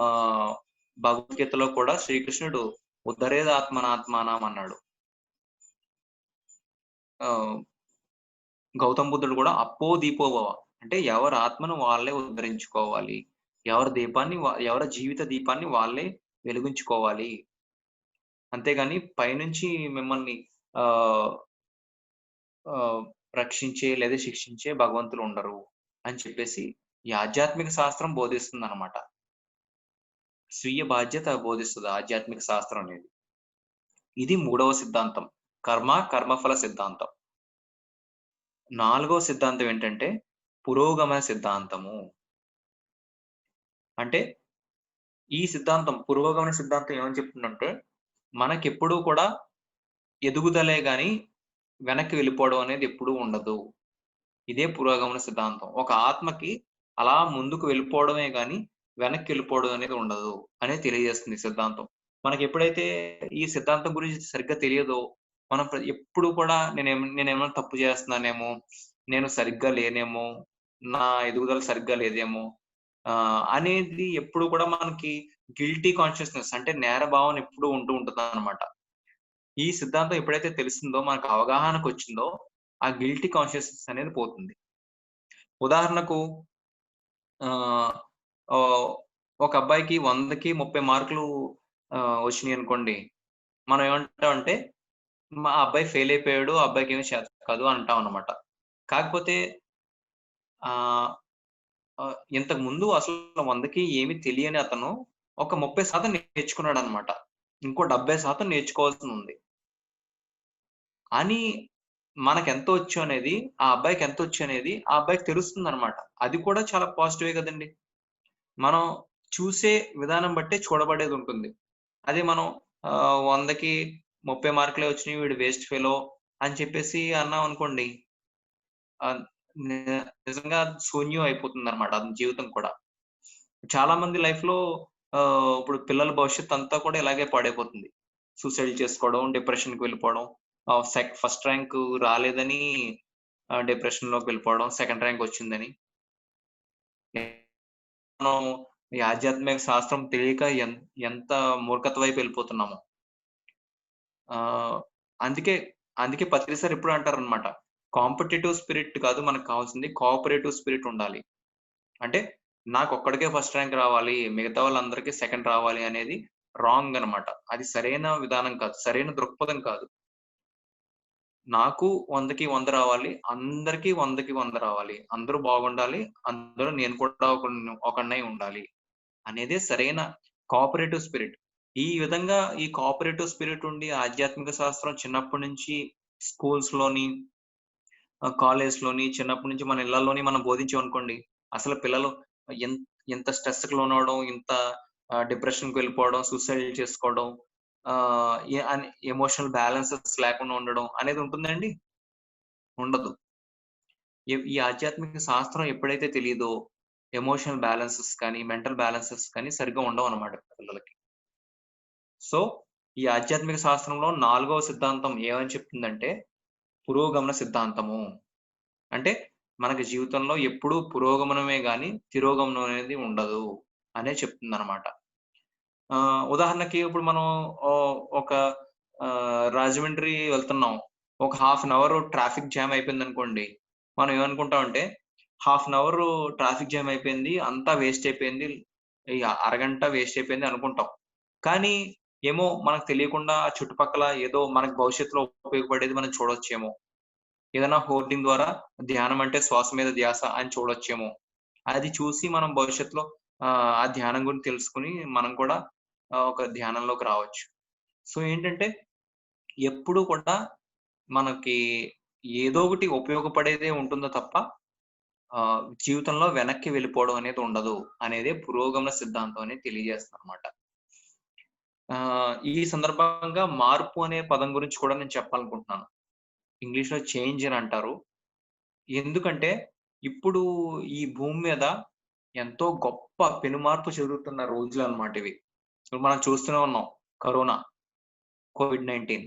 ఆహ్, భగవద్గీతలో కూడా శ్రీకృష్ణుడు ఉద్ధరేదాత్మనాత్మానం అన్నాడు. ఆహ్, గౌతమ బుద్ధుడు కూడా అప్పో దీపో భవ. అంటే ఎవరి ఆత్మను వాళ్ళే ఉద్ధరించుకోవాలి. ఎవరి జీవిత దీపాన్ని వాళ్ళే వెలిగించుకోవాలి. అంతేగాని పైనుంచి మిమ్మల్ని ఆహ్, ఆహ్, రక్షించే లేదా శిక్షించే భగవంతులు ఉండరు అని చెప్పేసి ఈ ఆధ్యాత్మిక శాస్త్రం బోధిస్తుందనమాట. స్వీయ బాధ్యత బోధిస్తది ఆధ్యాత్మిక శాస్త్రం అనేది. ఇది మూడవ సిద్ధాంతం. కర్మఫల సిద్ధాంతం. నాలుగవ సిద్ధాంతం ఏంటంటే పురోగమన సిద్ధాంతము. అంటే ఈ సిద్ధాంతం పురోగమన సిద్ధాంతం ఏమని చెప్తుందంటే మనకెప్పుడూ కూడా ఎదుగుదలే గాని వెనక్కి వెళ్ళిపోవడం అనేది ఎప్పుడూ ఉండదు. ఇదే పురోగమన సిద్ధాంతం. ఒక ఆత్మకి అలా ముందుకు వెళ్ళిపోవడమే గాని, వెనక్కి వెళ్ళిపోవడం అనేది ఉండదు అనేది తెలియజేస్తుంది ఈ సిద్ధాంతం. మనకెప్పుడైతే ఈ సిద్ధాంతం గురించి సరిగ్గా తెలియదో, మనం ఎప్పుడు కూడా నేనేమన్నా తప్పు చేస్తున్నానేమో, నేను సరిగ్గా లేనేమో, నా ఎదుగుదల సరిగ్గా లేదేమో, అనేది ఎప్పుడు కూడా మనకి గిల్టీ కాన్షియస్‌నెస్ అంటే నేర భావన ఎప్పుడూ ఉంటూ ఉంటుందన్నమాట. ఈ సిద్ధాంతం ఎప్పుడైతే తెలిసిందో, మనకు అవగాహనకొచ్చిందో, ఆ గిల్టీ కాన్షియస్‌నెస్ అనేది పోతుంది. ఉదాహరణకు ఆహ్, ఓహ్, ఒక అబ్బాయికి 100కి 30 మార్కులు వచ్చినియనుకోండి. మనం ఏమంటామంటే, ఆ అబ్బాయి ఫెయిల్ అయిపోయాడు. ఆ అబ్బాయికేమి చేత కాదు అంటామనమాట. కాకపోతే ఆహ్, ఇంతకు ముందు అసలు 100కి ఏమి తెలియని అతను ఒక 30% నేర్చుకున్నాడనమాట. ఇంకో 70% నేర్చుకోవాల్సిందుంది. అని మనకెంతొచ్చు అనేది, ఆ అబ్బాయికి ఎంతొచ్చు అనేది, ఆ అబ్బాయికి తెలుస్తుందనమాట. అది కూడా చాలా పాజిటివే గదండీ! మనం చూసే విధానం బట్టే చూడబడేదుంటుంది. అదే మనం 100కి 30 మార్కులే వచ్చినియి వీడు వేస్ట్ ఫెలో అని చెప్పేసి అన్నామనుకోండి, ఆహ్, ని నిజంగా శూన్యం అయిపోతుందనమాట అతని జీవితం కూడా. చాలా మంది లైఫ్‌లో ఇప్పుడు పిల్లల భవిష్యత్తంతా కూడా ఇలాగే పాడైపోతుంది. సూసైడ్ చేసుకోవడం, డిప్రెషన్‌కి వెళ్ళిపోవడం, ఫస్ట్ ర్యాంకు రాలేదని డిప్రెషన్‌లోకి వెళ్ళిపోవడం, సెకండ్ ర్యాంక్ వచ్చిందని. మనం ఈ ఆధ్యాత్మిక శాస్త్రం తెలియక ఎంత మూర్ఖత వైపు వెళ్ళిపోతున్నామో. ఆహ్, అందుకే, అందుకే పత్రి సార్ ఎప్పుడు అంటారనమాట. కాంపిటీటివ్ స్పిరిట్ కాదు మనకు కావాల్సింది కోఆపరేటివ్ స్పిరిట్ ఉండాలి. అంటే నాకొక్కడికే ఫస్ట్ ర్యాంక్ రావాలి. మిగతా వాళ్ళందరికీ సెకండ్ రావాలి అనేది రాంగ్ అనమాట. అది సరైన విధానం కాదు. సరైన దృక్పథం కాదు. నాకు 100కి 100 రావాలి. అందరికి 100కి 100 రావాలి. అందరూ బాగుండాలి. అందులో నేను కూడా ఒకడినై ఉండాలి. అనేదే సరైన కోఆపరేటివ్ స్పిరిట్. ఈ విధంగా ఈ కోఆపరేటివ్ స్పిరిట్ ఉండి ఆధ్యాత్మిక శాస్త్రం చిన్నప్పటి నుంచి స్కూల్స్‌లోని, కాలేజ్‌లోని చిన్నప్పటి నుంచి మన ఇళ్ళల్లోని మనం బోధించామనుకోండి. అసలు పిల్లలు ఎన్ ఎంత స్ట్రెస్‌కి లోనవ్వడం, ఇంత డిప్రెషన్‌కి వెళ్ళిపోవడం, సూసైడ్ చేసుకోవడం, ఆహ్, ఎ అని ఎమోషనల్ బ్యాలెన్సెస్ లేకుండా ఉండడం అనేది ఉంటుందండి? ఉండదు. ఈ ఆధ్యాత్మిక శాస్త్రం ఎప్పుడైతే తెలీదో ఎమోషనల్ బ్యాలెన్సెస్ కానీ, మెంటల్ బ్యాలెన్సెస్ కానీ సరిగ్గా ఉండవనమాట పిల్లలకి. సో, ఈ ఆధ్యాత్మిక శాస్త్రంలో నాలుగవ సిద్ధాంతం ఏమని చెప్తుందంటే, పురోగమన సిద్ధాంతము. అంటే మనకి జీవితంలో ఎప్పుడూ పురోగమనమే గాని, తిరోగమనం అనేది ఉండదు అనే చెప్తుందనమాట. ఉదాహరణకి ఇప్పుడు మనం ఒక రాజమండ్రి వెళ్తున్నాం. ఒక half an hour traffic jam అయిపోయిందనుకోండి. మనం ఏమనుకుంటామంటే, half an hour traffic jam అయిపోయింది. అంతా వేస్ట్ అయిపోయింది. ఈ అరగంట వేస్ట్ అయిపోయింది అనుకుంటాం. కానీ ఏమో మనకు తెలియకుండా ఆ చుట్టుపక్కల ఏదో మనకు భవిష్యత్తులో ఉపయోగపడేది మనం చూడొచ్చేమో. ఏదైనా హోర్డింగ్ ద్వారా ధ్యానం అంటే శ్వాస మీద ధ్యాస అని చూడొచ్చేమో. అది చూసి మనం భవిష్యత్తులో ఆ ధ్యానం గురించి తెలుసుకొని మనం కూడా ఒక ధ్యానంలోకి రావచ్చు. సో, ఏంటంటే ఎప్పుడూ కూడా మనకి ఏదో ఒకటి ఉపయోగపడేదే ఉంటుందో తప్ప జీవితంలో వెనక్కి వెళ్ళిపోవడం అనేది ఉండదు అనేదే పురోగమన సిద్ధాంతం అనేది తెలియజేస్తుందనమాట. ఈ సందర్భంగా మార్పు అనే పదం గురించి కూడా నేను చెప్పాలనుకుంటున్నాను. ఇంగ్లీష్‌లో చేంజ్ అని అంటారు. ఎందుకంటే ఇప్పుడు ఈ భూమి మీద ఎంతో గొప్ప పెనుమార్పు జరుగుతున్న రోజులనమాట ఇవి. ఇప్పుడు మనం చూస్తూనే ఉన్నాం. కరోనా, కోవిడ్-19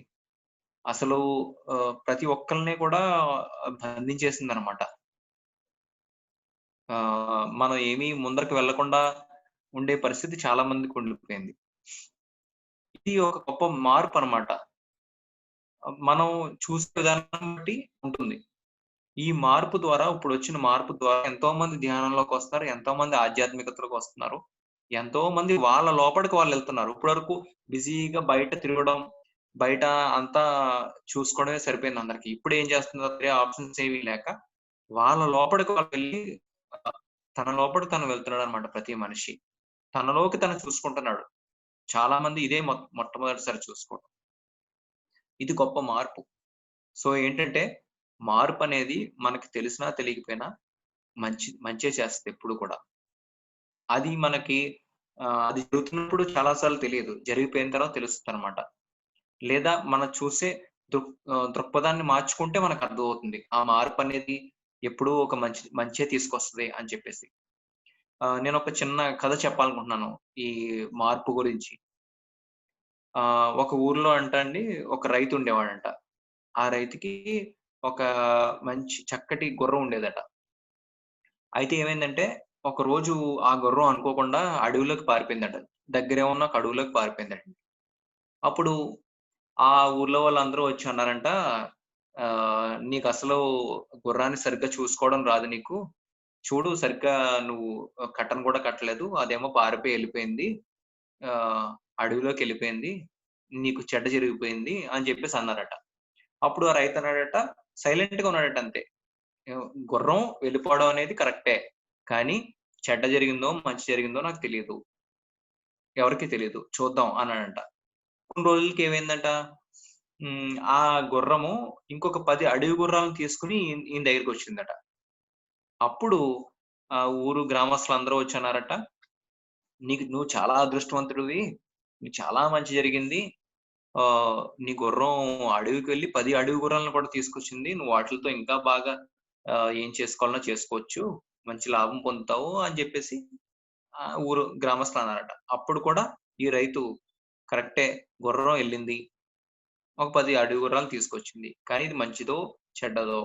అసలు ప్రతి ఒక్కళ్ళని కూడా బంధించేసిందనమాట. మనం ఏమి ముందరికి వెళ్ళకుండా ఉండే పరిస్థితి చాలా మందికి ఉండిపోయింది. ఇది ఒక గొప్ప మార్పనమాట. మనం చూసే విధానం బట్టి ఉంటుంది. ఈ మార్పు ద్వారా ఇప్పుడొచ్చిన మార్పు ద్వారా ఎంతో మంది ధ్యానంలోకొస్తారు. ఎంతో మంది ఆధ్యాత్మికతలోకొస్తున్నారు. ఎంతో మంది వాళ్ళ లోపలికి వాళ్ళెళ్తున్నారు. ఇప్పటివరకు బిజీగా బయట తిరగడం, బయట అంతా చూసుకోవడమే సరిపోయింది అందరికి. ఇప్పుడేం చేస్తున్నారు వేరే ఆప్షన్స్ ఏవి లేక, వాళ్ళ లోపలికి వాళ్ళు వెళ్లి ఆహ్, తన లోపలికి తను వెళ్తున్నాడన్నమాట ప్రతి మనిషి. తనలోకి తను చూసుకుంటున్నాడు. చాలా మంది ఇదే మొట్టమొదటిసారి చూసుకోవడం. ఇది గొప్ప మార్పు. సో, ఏంటంటే మార్పనేది మనకి తెలిసినా తెలియకపోయినా మంచే చేస్తది ఎప్పుడు కూడా. అది మనకి అది జరుగుతున్నప్పుడు చాలా సార్లు తెలీదు. జరిగిపోయిన తర్వాత తెలుస్తదనమాట. లేదా మనం చూసే దృక్పథాన్ని మార్చుకుంటే మనకర్థమవుతుంది. ఆ మార్పనేది ఎప్పుడూ ఒక మంచే తీసుకొస్తది అని చెప్పేసి. నేనొక చిన్న కథ చెప్పాలనుకుంటున్నాను ఈ మార్పు గురించి. ఒక ఊర్లో అంట అండి ఒక రైతు ఉండేవాడంట. ఆ రైతుకి ఒక మంచి చక్కటి గుర్రం ఉండేదట. అయితే ఏమైందంటే, ఒకరోజు ఆ గుర్రం అనుకోకుండా అడవిలోకి పారిపోయిందట. దగ్గరే ఉన్న ఒక అడవిలోకి పారిపోయిందట. అప్పుడు ఆ ఊర్లో వాళ్ళందరూ వచ్చి అన్నారంట, "నీకసలు గుర్రాన్ని సరిగ్గా చూసుకోవడం రాదు నీకు. చూడు సరిగ్గా నువ్వు కట్టను కూడా కట్టలేదు. అదేమో పారిపోయి ఎళ్ళిపోయింది. ఆహ్, అడవిలోకెళ్ళిపోయింది. నీకు చెడ్డ జరిగిపోయింది" అని చెప్పేసి అన్నారట. అప్పుడు ఆ రైతన్నాడట, సైలెంట్‌గా ఉన్నాడట అంతే. గుర్రం వెళ్ళిపోవడం అనేది కరెక్టే. కానీ చెడ్డ జరిగిందో, మంచి జరిగిందో నాకు తెలీదు. ఎవరికీ తెలీదు. చూద్దాం అన్నాడంట. కొన్ని రోజులకి ఏమైందంట, ఆ గుర్రము ఇంకొక 10 అడవి గుర్రాలను తీసుకొని ఈయన దగ్గరికొచ్చిందట. అప్పుడు ఆ ఊరు గ్రామస్తులందరూ వచ్చన్నారట, నువ్వు చాలా అదృష్టవంతుడివి. నీకు చాలా మంచి జరిగింది. నీ గుర్రం అడవికి వెళ్లి 10 అడవి గుర్రాలను కూడా తీసుకొచ్చింది. నువ్వు వాటిలతో ఇంకా బాగా ఏం చేసుకోవాలనో చేసుకోవచ్చు. మంచి లాభం పొందుతావు అని జెప్పేసి ఊరు గ్రామస్తులన్నారట. అప్పుడు కూడా ఈ రైతు కరెక్టే గుర్రం ఎళ్ళింది. ఒక 10 అడవి గుర్రాలు తీసుకొచ్చింది. కానీ ఇది మంచిదో, చెడ్డదో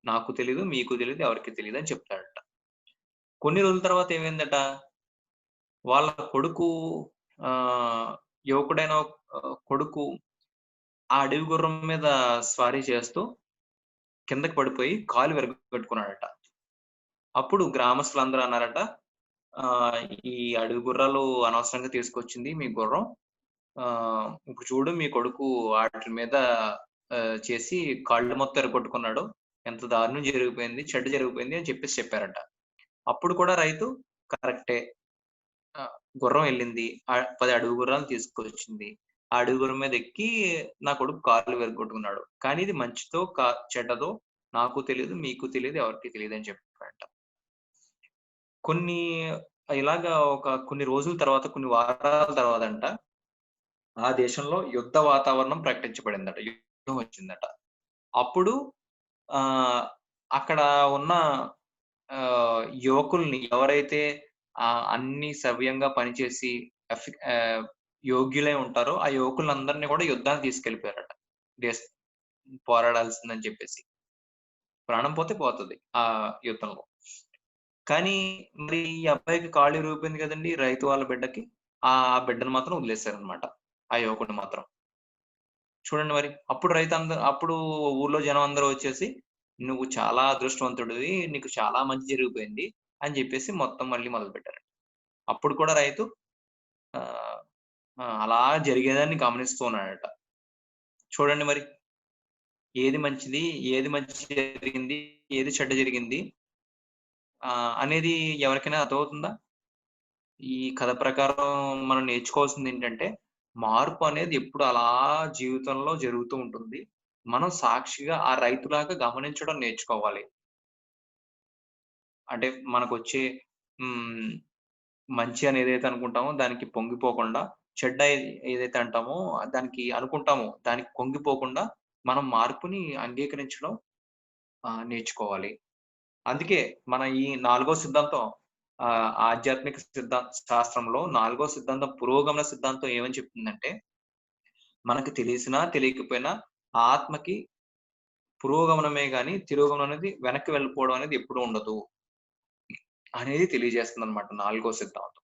నాకు తెలీదు, మీకు తెలీదు, ఎవరికీ తెలీదని చెప్తాడట. కొన్ని రోజుల తర్వాత ఏమైందట, వాళ్ళ కొడుకు ఆహ్, యువకుడైన కొడుకు ఆ అడవి గుర్రం మీద స్వారీ చేస్తూ కిందకి పడిపోయి కాలు విరగ్గొట్టుకున్నాడట. అప్పుడు గ్రామస్తులందరూ అన్నారట, ఆహ్, "ఈ అడవి గుర్రాలు అనవసరంగా తీసుకొచ్చింది మీ గుర్రం. ఇప్పుడు చూడు మీ కొడుకు ఆటిల మీద చేసి కాళ్ళు మొత్తం ఇరగ్గొట్టుకున్నాడు. ఎంత దారుణం జరిగిపోయింది, చెడ్డ జరిగిపోయింది" అని చెప్పేసి చెప్పారట. అప్పుడు కూడా రైతు కరెక్టే. గుర్రం ఎళ్ళింది. 10 అడవి గుర్రాలను తీసుకొచ్చింది. ఆ అడవి గుర్రం మీద ఎక్కి నా కొడుకు కాళ్ళు విరగ్గొట్టుకున్నాడు. కానీ ఇది మంచిదో, చెడ్డదో నాకు తెలీదు, మీకు తెలీదు, ఎవరికీ తెలీదని చెప్పాడంట. కొన్ని ఇలాగా కొన్ని రోజుల తర్వాత, కొన్ని వారాల తర్వాతంట, ఆ దేశంలో యుద్ధ వాతావరణం ప్రకటించబడిందట. యుద్ధం వచ్చిందట. అప్పుడు ఆహ్, అక్కడ ఉన్న యువకుల్ని ఎవరైతే అన్ని సవ్యంగా పనిచేసి ఎఫ్ ఆహ్, యోగ్యులై ఉంటారో, ఆ యువకులందరిని కూడా యుద్ధానికి తీసుకెళ్ళిపోయారట. దేశ్ పోరాడాల్సిందని చెప్పేసి. ప్రాణం పోతే పోతది ఆ యుద్ధంలో. కానీ మరి ఈ అబ్బాయికి కాళ్ళు ఇరిగిపోయింది కదండీ! రైతు వాళ్ళ బిడ్డకి. ఆ బిడ్డను మాత్రం వదిలేసారనమాట. ఆ యువకుడిని మాత్రం. చూడండి మరి. అప్పుడు ఊర్లో జనం అందరూ వచ్చేసి, "నువ్వు చాలా అదృష్టవంతుడివి. నీకు చాలా మంచి జరిగిపోయింది" అని జెప్పేసి మొత్తం మళ్ళీ మొదలుపెట్టారండి. అప్పుడు కూడా రైతు ఆహ్, అలా జరిగేదాన్ని గమనిస్తూ ఉన్నాడట. చూడండి మరి. ఏది మంచిది, ఏది మంచి జరిగింది, ఏది చెడ్డ జరిగింది అనేది ఎవరికైనా అర్థమవుతుందా? ఈ కథ ప్రకారం మనం నేర్చుకోవాల్సిందేంటంటే, మార్పు అనేది ఎప్పుడు అలా జీవితంలో జరుగుతూ ఉంటుంది. మనం సాక్షిగా ఆ రైతులాగా గమనించడం నేర్చుకోవాలి. అంటే మనకొచ్చే హ్మ్. మంచి అని ఏదైతే అనుకుంటామో దానికి పొంగిపోకుండా, చెడ్డ ఏదైతే అంటామో దానికి అనుకుంటామో దానికి పొంగిపోకుండా మనం మార్పుని అంగీకరించడం నేర్చుకోవాలి. అందుకే మన ఈ నాలుగో సిద్ధాంతం ఆధ్యాత్మిక శాస్త్రంలో నాలుగో సిద్ధాంతం పురోగమన సిద్ధాంతం ఏమని చెప్తుందంటే, మనకు తెలిసినా తెలియకపోయినా ఆత్మకి పురోగమనమే గాని తిరోగమనం అనేది వెనక్కి వెళ్ళిపోవడం అనేది ఎప్పుడు ఉండదు అనేది తెలియజేస్తుందన్నమాట నాలుగో సిద్ధాంతం.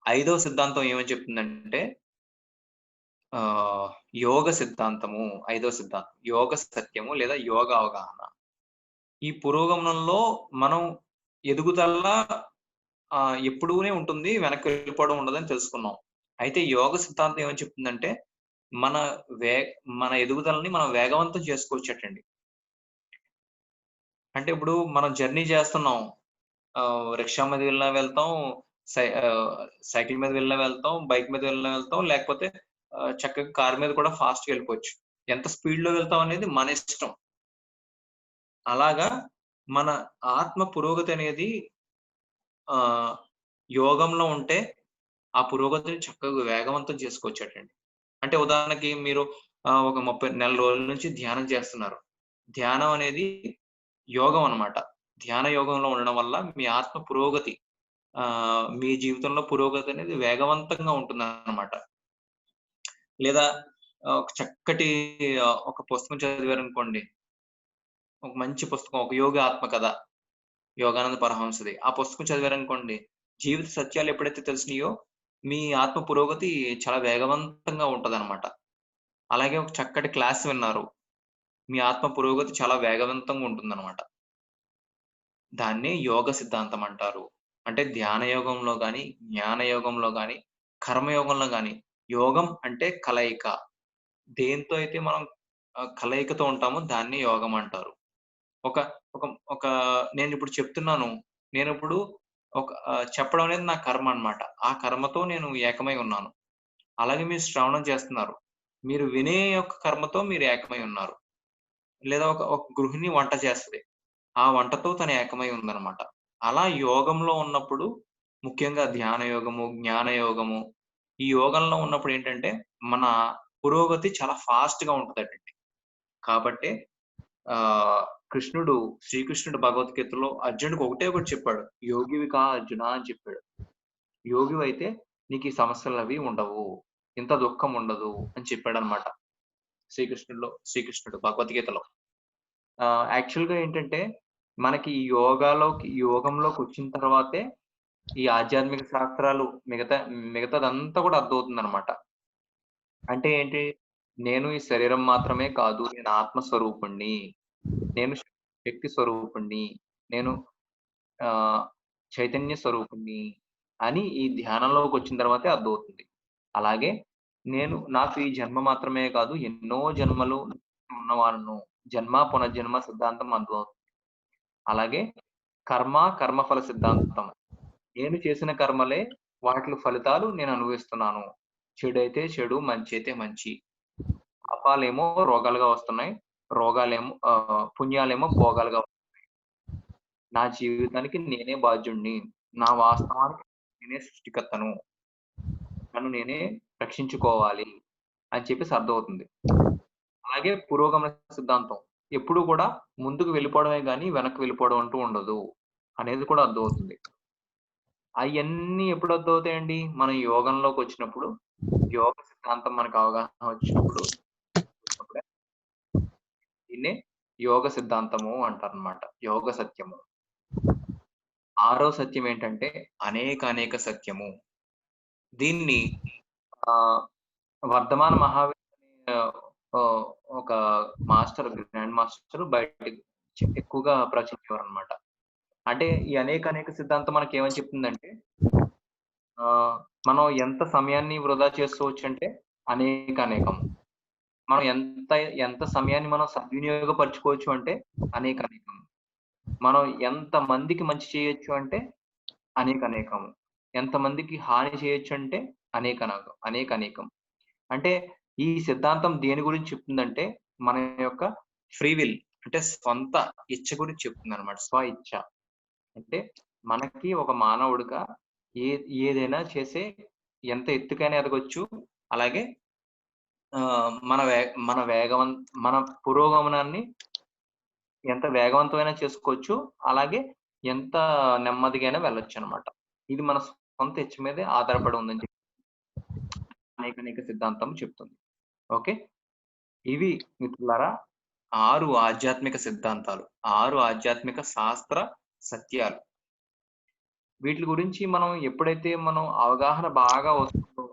ఐదో సిద్ధాంతం ఏమని చెప్తుందంటే, యోగ సిద్ధాంతము, ఐదో సిద్ధాంతం యోగ సత్యము లేదా యోగ అవగాహన. ఈ పురోగమనంలో మనం ఎదుగుదల ఎప్పుడూనే ఉంటుంది. వెనక్కి వెళ్ళిపోవడం ఉండదని తెలుసుకున్నాం. అయితే యోగ సిద్ధాంతం ఏమని చెప్తుందంటే, మన వే మన ఎదుగుదలని మనం వేగవంతం చేసుకోవచ్చటండి. అంటే ఇప్పుడు మనం జర్నీ చేస్తున్నాం. రిక్షా మీద వెళ్ళినా వెళ్తాం, సై ఆహ్, సైకిల్ మీద వెళ్ళినా వెళ్తాం, బైక్ మీద వెళ్ళినా వెళ్తాం, లేకపోతే చక్కగా కారు మీద కూడా ఫాస్ట్‌గా వెళ్ళిపోవచ్చు. ఎంత స్పీడ్‌లో వెళ్తాం అనేది మన ఇష్టం. అలాగా మన ఆత్మ పురోగతి అనేది ఆహ్, యోగంలో ఉంటే ఆ పురోగతిని చక్కగా వేగవంతం చేసుకోవచ్చటండి. అంటే ఉదాహరణకి మీరు ఒక 30 నెల రోజుల నుంచి ధ్యానం చేస్తున్నారు. ధ్యానం అనేది యోగం అన్నమాట. ధ్యాన యోగంలో ఉండడం వల్ల మీ ఆత్మ పురోగతి మీ జీవితంలో పురోగతి అనేది వేగవంతంగా ఉంటుందన్నమాట. లేదా ఒక చక్కటి ఒక పుస్తకం చదివారనుకోండి. ఒక మంచి పుస్తకం ఒక యోగి ఆత్మకథ. యోగానంద పరమహంసది. ఆ పుస్తకం చదివారనుకోండి, జీవిత సత్యాలు ఎప్పుడైతే తెలిసినాయో, మీ ఆత్మ పురోగతి చాలా వేగవంతంగా ఉంటదనమాట. అలాగే ఒక చక్కటి క్లాస్ విన్నారు. మీ ఆత్మ పురోగతి చాలా వేగవంతంగా ఉంటుందనమాట. దాన్నే యోగ సిద్ధాంతం అంటారు. అంటే ధ్యాన యోగంలో గాని, జ్ఞాన యోగంలో గాని, కర్మయోగంలో గాని, యోగం అంటే కలయిక. దేనితో అయితే మనం కలయికతో ఉంటామో దాన్ని యోగం అంటారు. ఒక ఒక ఒక నేనిప్పుడు చెప్తున్నాను. నేనిప్పుడు చెప్పడం అనేది నా కర్మ అన్నమాట. ఆ కర్మతో నేను ఏకమై ఉన్నాను. అలాగే మీరు శ్రవణం చేస్తున్నారు. మీరు వినే యొక్క కర్మతో మీరు ఏకమై ఉన్నారు. లేదా ఒక ఒక గృహిణి వంట చేస్తది. ఆ వంటతో తను ఏకమై ఉందన్నమాట. అలా యోగంలో ఉన్నప్పుడు ముఖ్యంగా ధ్యాన యోగము, జ్ఞాన యోగము, ఈ యోగంలో ఉన్నప్పుడు ఏంటంటే మన పురోగతి చాలా ఫాస్ట్‌గా ఉంటదటండి. కాబట్టే ఆహ్, శ్రీకృష్ణుడు భగవద్గీతలో అర్జునుడికి ఒకటే ఒకటి చెప్పాడు. "యోగివి కా అర్జున" అని చెప్పాడు. "యోగివైతే నీకీ సమస్యలవి ఉండవు. ఇంత దుఃఖం ఉండదు" అని చెప్పాడన్నమాట. శ్రీకృష్ణుడు భగవద్గీతలో. యాక్చువల్‌గా ఏంటంటే మనకి ఈ యోగంలోకొచ్చిన తర్వాతే ఈ ఆధ్యాత్మిక శాస్త్రాలు మిగతాదంతా కూడా అర్థమవుతుందన్నమాట. అంటే ఏంటి? నేను ఈ శరీరం మాత్రమే కాదు. నేను ఆత్మ స్వరూపుడిని. నేను శక్తి స్వరూపుడిని. నేను ఆహ్, చైతన్య స్వరూపుడిని అని ఈ ధ్యానంలోకొచ్చిన తర్వాతే అర్థమవుతుంది. అలాగే నాకు ఈ జన్మ మాత్రమే కాదు ఎన్నో జన్మలు ఉన్నవాళ్ళను. జన్మ, పునర్జన్మ సిద్ధాంతం అర్థమవుతుంది. అలాగే కర్మఫల సిద్ధాంతం. నేను చేసిన కర్మలే వాటిలి ఫలితాలు నేను అనుభవిస్తున్నాను. చెడైతే చెడు, మంచైతే మంచి. పాపాలేమో రోగాలుగా వస్తున్నాయి. పుణ్యాలేమో భోగాలుగా నా జీవితానికి నేనే బాధ్యుడిని. నా వాస్తవానికి నేనే సృష్టికర్తను. నన్ను నేనే రక్షించుకోవాలి అని చెప్పేసి అర్థమవుతుంది. అలాగే పురోగమన సిద్ధాంతం. ఎప్పుడు కూడా ముందుకు వెళ్ళిపోవడమే గాని వెనక్కి వెళ్ళిపోవడం అంటూ ఉండదు అనేది కూడా అర్థమవుతుంది. అయన్నీ ఎప్పుడు అర్థమవుతాయండి? మనం యోగంలోకొచ్చినప్పుడు, యోగ సిద్ధాంతం మనకు అవగాహన వచ్చినప్పుడు, అప్పుడే దీన్నే యోగ సిద్ధాంతము అంటారనమాట. యోగ సత్యము. ఆరో సత్యం ఏంటంటే అనేక సత్యము. దీన్ని ఆహ్, వర్ధమాన మహావీర్ ఆహ్, ఓహ్, ఒక గ్రాండ్ మాస్టర్ బయటికి ఎక్కువగా ప్రచురించేవారనమాట. అంటే ఈ అనేక సిద్ధాంతం మనకేమని చెప్తుందంటే ఆహ్, మనం ఎంత సమయాన్ని వృధా చేసుకోవచ్చంటే అనేకం. మనం ఎంత సమయాన్ని మనం సద్వినియోగపరుచుకోవచ్చు అంటే అనేకం. మనం ఎంత మందికి మంచి చేయొచ్చు అంటే అనేకం. ఎంతమందికి హాని చేయొచ్చంటే అనేకం. అంటే ఈ సిద్ధాంతం దేని గురించి చెప్తుందంటే, మన యొక్క ఫ్రీ విల్ అంటే స్వంత ఇచ్చ గురించి చెప్తుందనమాట. స్వ ఇచ్చ. అంటే మనకి ఒక మానవుడిగా ఏ ఏదైనా చేసే ఎంత ఎత్తుకైనా ఎదగొచ్చు. అలాగే ఆహ్, మన వే మన వేగవం మన పురోగమనాన్ని ఎంత వేగవంతమైనా చేసుకోవచ్చు. అలాగే ఎంత నెమ్మదిగైనా వెళ్ళొచ్చనమాట. ఇది మన సొంత ఇచ్చ మీదే ఆధారపడి ఉందని చెప్పి అనేక సిద్ధాంతం చెప్తుంది. ఓకే. ఇవి మిత్రులారా 6 ఆధ్యాత్మిక సిద్ధాంతాలు. 6 ఆధ్యాత్మిక శాస్త్ర సత్యాలు. వీటిలి గురించి మనం ఎప్పుడైతే మనం అవగాహన బాగా వస్తుందో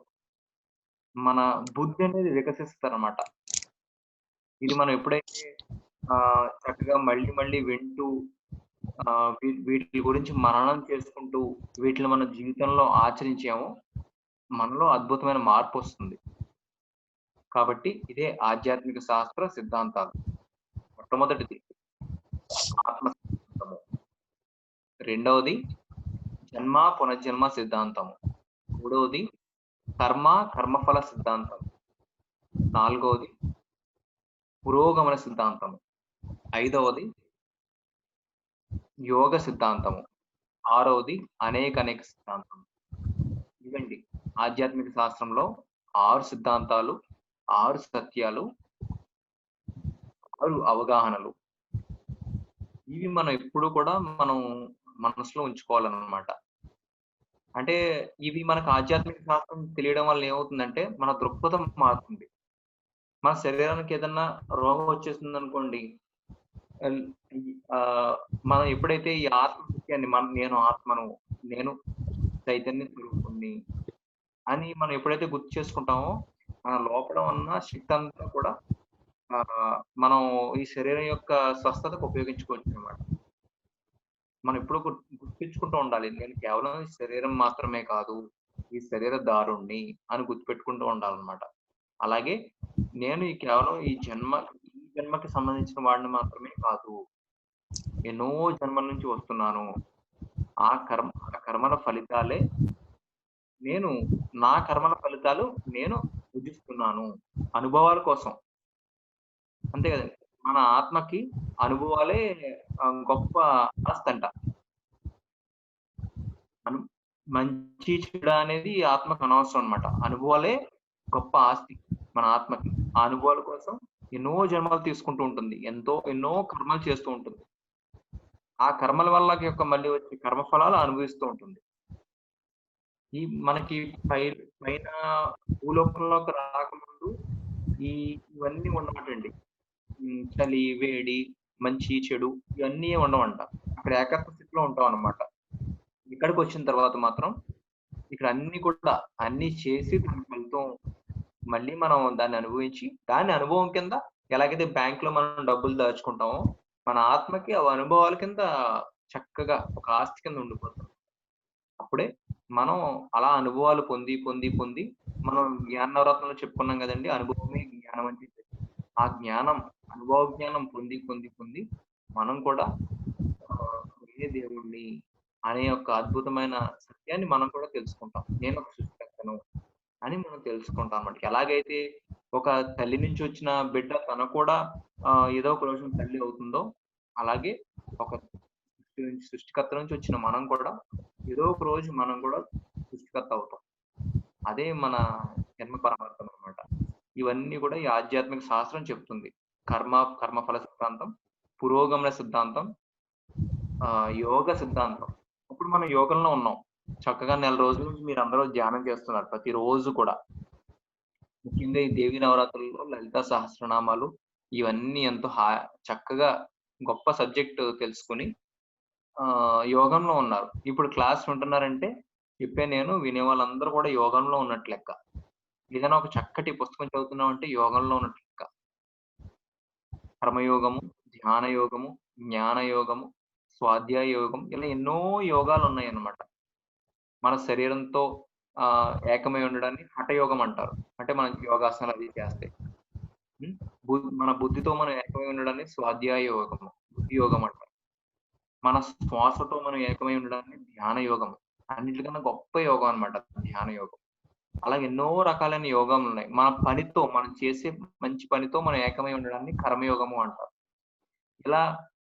మన బుద్ధి అనేది వికసిస్తదనమాట. ఇది మనం ఎప్పుడైతే చక్కగా మళ్ళీ మళ్ళీ వింటూ వీటి గురించి మననం చేసుకుంటూ వీటిని మన జీవితంలో ఆచరించామో మనలో అద్భుతమైన మార్పొస్తుంది. కాబట్టి ఇదే ఆధ్యాత్మిక శాస్త్ర సిద్ధాంతాలు. మొట్టమొదటిది ఆత్మ సిద్ధాంతము. రెండవది జన్మ, పునర్జన్మ సిద్ధాంతము. మూడవది కర్మఫల సిద్ధాంతం. నాలుగవది పురోగమన సిద్ధాంతము. ఐదవది యోగ సిద్ధాంతము. ఆరవది అనేక సిద్ధాంతం. ఇవండి ఆధ్యాత్మిక శాస్త్రంలో 6 సిద్ధాంతాలు, 6 సత్యాలు, 6 అవగాహనలు. ఇవి మనం ఎప్పుడు కూడా మనం మనసులో ఉంచుకోవాలన్నమాట. అంటే ఇవి మనకు ఆధ్యాత్మిక శాస్త్రం తెలియడం వల్ల ఏమవుతుందంటే మన దృక్పథం మారుతుంది. మన శరీరానికి ఏదన్నా రోగం వచ్చేసిందనుకోండి, అల్ మనం ఎప్పుడైతే ఈ ఆత్మ సత్యాన్ని నేను ఆత్మను, నేను చైతన్య స్వరూపుడిని అని మనం ఎప్పుడైతే గుర్తు చేసుకుంటామో, మన లోపల ఉన్న శక్తి అంతా కూడా మనం ఈ శరీరం యొక్క స్వస్థతకు ఉపయోగించుకోవచ్చనమాట. మనం ఎప్పుడూ గుర్తుంచుకుంటూ ఉండాలి. నేను కేవలం ఈ శరీరం మాత్రమే కాదు, ఈ శరీరధారుడిని అని గుర్తుపెట్టుకుంటూ ఉండాలనమాట. అలాగే నేను కేవలం ఈ జన్మకి సంబంధించిన వాడిని మాత్రమే కాదు. ఎన్నో జన్మల నుంచి వస్తున్నాను. ఆ కర్మల ఫలితాలే నా కర్మల ఫలితాలు నేను భుజిస్తున్నాను. అనుభవాల కోసం. అంతే కదండీ! మన ఆత్మకి అనుభవాలే గొప్ప ఆస్తంట. మంచి చెడు అనేది ఆత్మకు అనవసరం అన్నమాట. అనుభవాలే గొప్ప ఆస్తి మన ఆత్మకి. ఆ అనుభవాల కోసం ఎన్నో జన్మలు తీసుకుంటూ ఉంటుంది. ఎన్నో కర్మలు చేస్తూ ఉంటుంది. ఆ కర్మల వల్ల మళ్ళీ వచ్చే కర్మ ఫలాలు అనుభవిస్తూ ఉంటుంది. మనకి పైన భూలోకంలోకి రాకముందు ఇవన్నీ ఉండవటండి. చలి, వేడి, మంచి, చెడు ఇవన్నీ ఉండవంట. అక్కడ ఏకత్వ స్థితిలో ఉంటామన్నమాట. ఇక్కడికొచ్చిన తర్వాత మాత్రం ఇక్కడ అన్నీ చేసి దాని ఫలితం మళ్ళీ మనం దాన్ని అనుభవించి, దాని అనుభవం కింద ఎలాగైతే బ్యాంక్‌లో మనం డబ్బులు దాచుకుంటామో, మన ఆత్మకి అవి అనుభవాల కింద చక్కగా ఒక ఆస్తి కింద ఉండిపోతుంది. అప్పుడే మనం అలా అనుభవాలు పొంది మనం జ్ఞాన నవరత్నంలో చెప్పుకున్నాం గదండీ! అనుభవమే జ్ఞానం అని చెప్పేసి. ఆ జ్ఞానం, అనుభవ జ్ఞానం పొంది మనం కూడా నేనే దేవుడిని అనే ఒక అద్భుతమైన సత్యాన్ని మనం కూడా తెలుసుకుంటాం. నేను ఒక సృష్టికర్తను అని మనం తెలుసుకుంటాం అన్నమాట. ఎలాగైతే ఒక తల్లి నుంచి వచ్చిన బిడ్డ తను కూడా ఏదో ఒక రోజు తల్లి అవుతుందో, అలాగే ఒక సృష్టికర్త నుంచి వచ్చిన మనం కూడా ఏదో ఒక రోజు మనం కూడా సృష్టికర్త అవుతాం. అదే మన జన్మ పరమార్థం అన్నమాట. ఇవన్నీ కూడా ఈ ఆధ్యాత్మిక శాస్త్రం చెప్తుంది. కర్మఫల సిద్ధాంతం, పురోగమన సిద్ధాంతం, యోగ సిద్ధాంతం. ఇప్పుడు మనం యోగంలో ఉన్నాం. చక్కగా నెల రోజుల నుంచి మీరందరూ ధ్యానం చేస్తున్నారు ప్రతిరోజు కూడా. ముఖ్యంగా ఈ దేవీ నవరాత్రుల్లో లలితా సహస్రనామాలు ఇవన్నీ ఎంతో చక్కగా గొప్ప సబ్జెక్ట్ తెలుసుకొని యోగంలో ఉన్నారు. ఇప్పుడు క్లాస్ వింటున్నారంటే నేను వినే వాళ్ళందరూ కూడా యోగంలో ఉన్నట్టు లెక్క. ఏదైనా ఒక చక్కటి పుస్తకం చదువుతున్నామంటే యోగంలో ఉన్నట్టు లెక్క. కర్మయోగము, ధ్యాన యోగము, జ్ఞాన యోగము, స్వాధ్యాయ యోగం ఇలా ఎన్నో యోగాలున్నాయన్నమాట. మన శరీరంతో ఏకమై ఉండడాన్ని హఠయోగం అంటారు. అంటే మనం యోగాసనాలు అవి చేస్తే. మన బుద్ధితో మనం ఏకమై ఉండడాన్ని స్వాధ్యాయ యోగము, బుద్ధి యోగం అంటారు. మన శ్వాసతో మనం ఏకమై ఉండడాన్ని ధ్యాన యోగం. అన్నిటికన్నా గొప్ప యోగం అన్నమాట ధ్యాన యోగం. అలాగే ఎన్నో రకాలైన యోగాలున్నాయి. మనం చేసే మంచి పనితో మనం ఏకమై ఉండడాన్ని కర్మయోగము అంటారు. ఇలా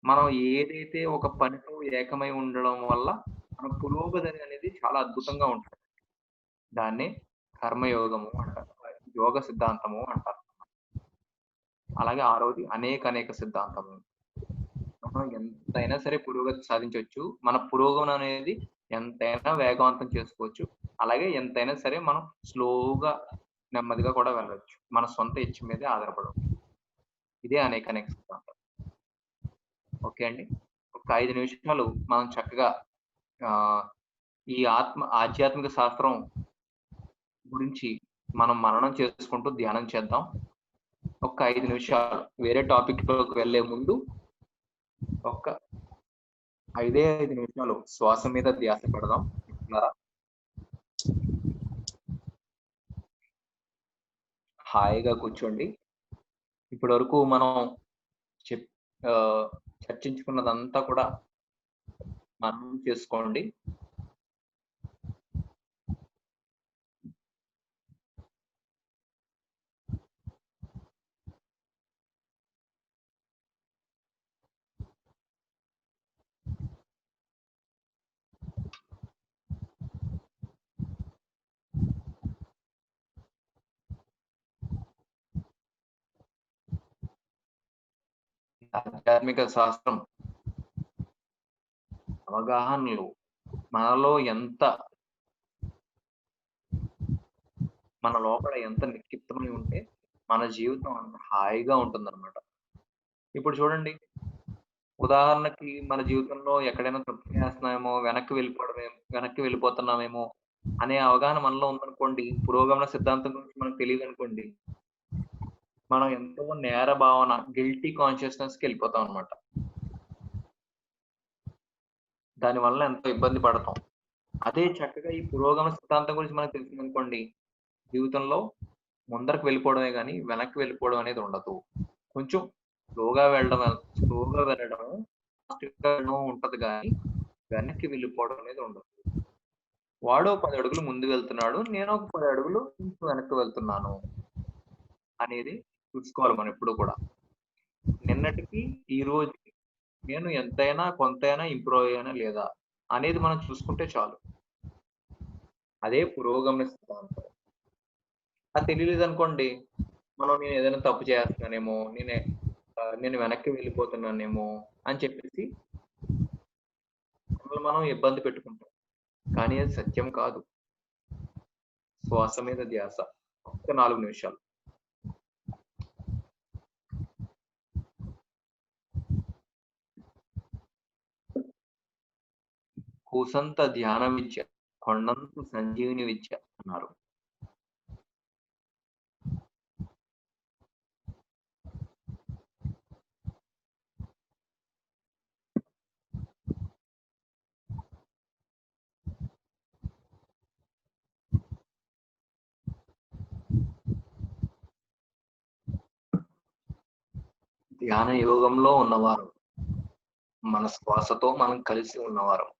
మనం ఏదైతే ఒక పనితో ఏకమై ఉండడం వల్ల మన పురోగతి అనేది చాలా అద్భుతంగా ఉంటుంది. దాన్నే కర్మయోగము అంటారు. యోగ సిద్ధాంతము అంటారు. అలాగే ఆరవది అనేక సిద్ధాంతము. మనం ఎంతైనా సరే పురోగతి సాధించొచ్చు. మన పురోగమనం అనేది ఎంతైనా వేగవంతం చేసుకోవచ్చు. అలాగే ఎంతైనా సరే మనం స్లోగా, నెమ్మదిగా కూడా వెళ్ళొచ్చు. మన సొంత ఇచ్చ మీదే ఆధారపడవచ్చు. ఇదే అనేక సిద్ధాంతం. ఓకే అండి. ఒక 5 నిమిషాలు మనం చక్కగా ఈ ఆధ్యాత్మిక శాస్త్రం గురించి మనం మననం చేసుకుంటూ ధ్యానం చేద్దాం. ఒక్క 5 నిమిషాలు వేరే టాపిక్‌లోకి వెళ్ళే ముందు ఒక్క 5 నిమిషాలు శ్వాస మీద ధ్యాస పెడదాం. మిత్రులారా, హాయిగా కూర్చోండి. ఇప్పటివరకు మనం చెప్ ఆహ్, చర్చించుకున్నదంతా కూడా మననం చేసుకోండి. ఆధ్యాత్మిక శాస్త్రం అవగాహనలు మనలో ఎంత మన లోపల ఎంత నిక్షిప్తమై ఉంటే, మన జీవితం అంత హాయిగా ఉంటుందన్నమాట. ఇప్పుడు చూడండి, ఉదాహరణకి మన జీవితంలో ఎక్కడైనా తప్పు చేస్తున్నామేమో, వెనక్కి వెళ్ళిపోతున్నామేమో అనే అవగాహన మనలో ఉందనుకోండి, పురోగమన సిద్ధాంతం గురించి మనకు తెలీదనుకోండి, మనం ఎంతో నేర భావన, గిల్టీ కాన్షియస్‌నెస్‌కెళ్ళిపోతాం అన్నమాట. దానివల్ల ఎంతో ఇబ్బంది పడతాం. అదే చక్కగా ఈ పురోగమన సిద్ధాంతం గురించి మనకు తెలిసిందనుకోండి, జీవితంలో ముందరకు వెళ్ళిపోవడమే గానీ, వెనక్కి వెళ్ళిపోవడం అనేది ఉండదు. కొంచెం స్లోగా వెళ్ళడము, ఫాస్ట్‌గా వెళ్ళడం ఉంటది గానీ, వెనక్కి వెళ్ళిపోవడం అనేది ఉండదు. వాడో 10 అడుగులు ముందు వెళ్తున్నాడు. నేను ఒక 10 అడుగులు కొంచెం వెనక్కి వెళ్తున్నాను అనేది చూసుకోవాలి మనం ఎప్పుడు కూడా. నిన్నటికి, ఈ రోజుకి నేను ఎంతైనా కొంతైనా ఇంప్రూవ్ అయ్యానా లేదా అనేది మనం చూసుకుంటే చాలు. అదే పురోగమన సిద్ధాంతం. అది తెలియలేదనుకోండి, నేను ఏదైనా తప్పు చేస్తున్నానేమో, నేను వెనక్కి వెళ్ళిపోతున్నానేమో అని చెప్పేసి మనల్ని మనం ఇబ్బంది పెట్టుకుంటాం. కానీ అది సత్యం కాదు. శ్వాస మీద ధ్యాస. ఒక్క 4 నిమిషాలు. కూసంత ధ్యాన విద్య, కొండంత సంజీవిని విద్య అన్నారు. ధ్యాన యోగంలో ఉన్నవారు, మన శ్వాసతో మనం కలిసి ఉన్నవారం.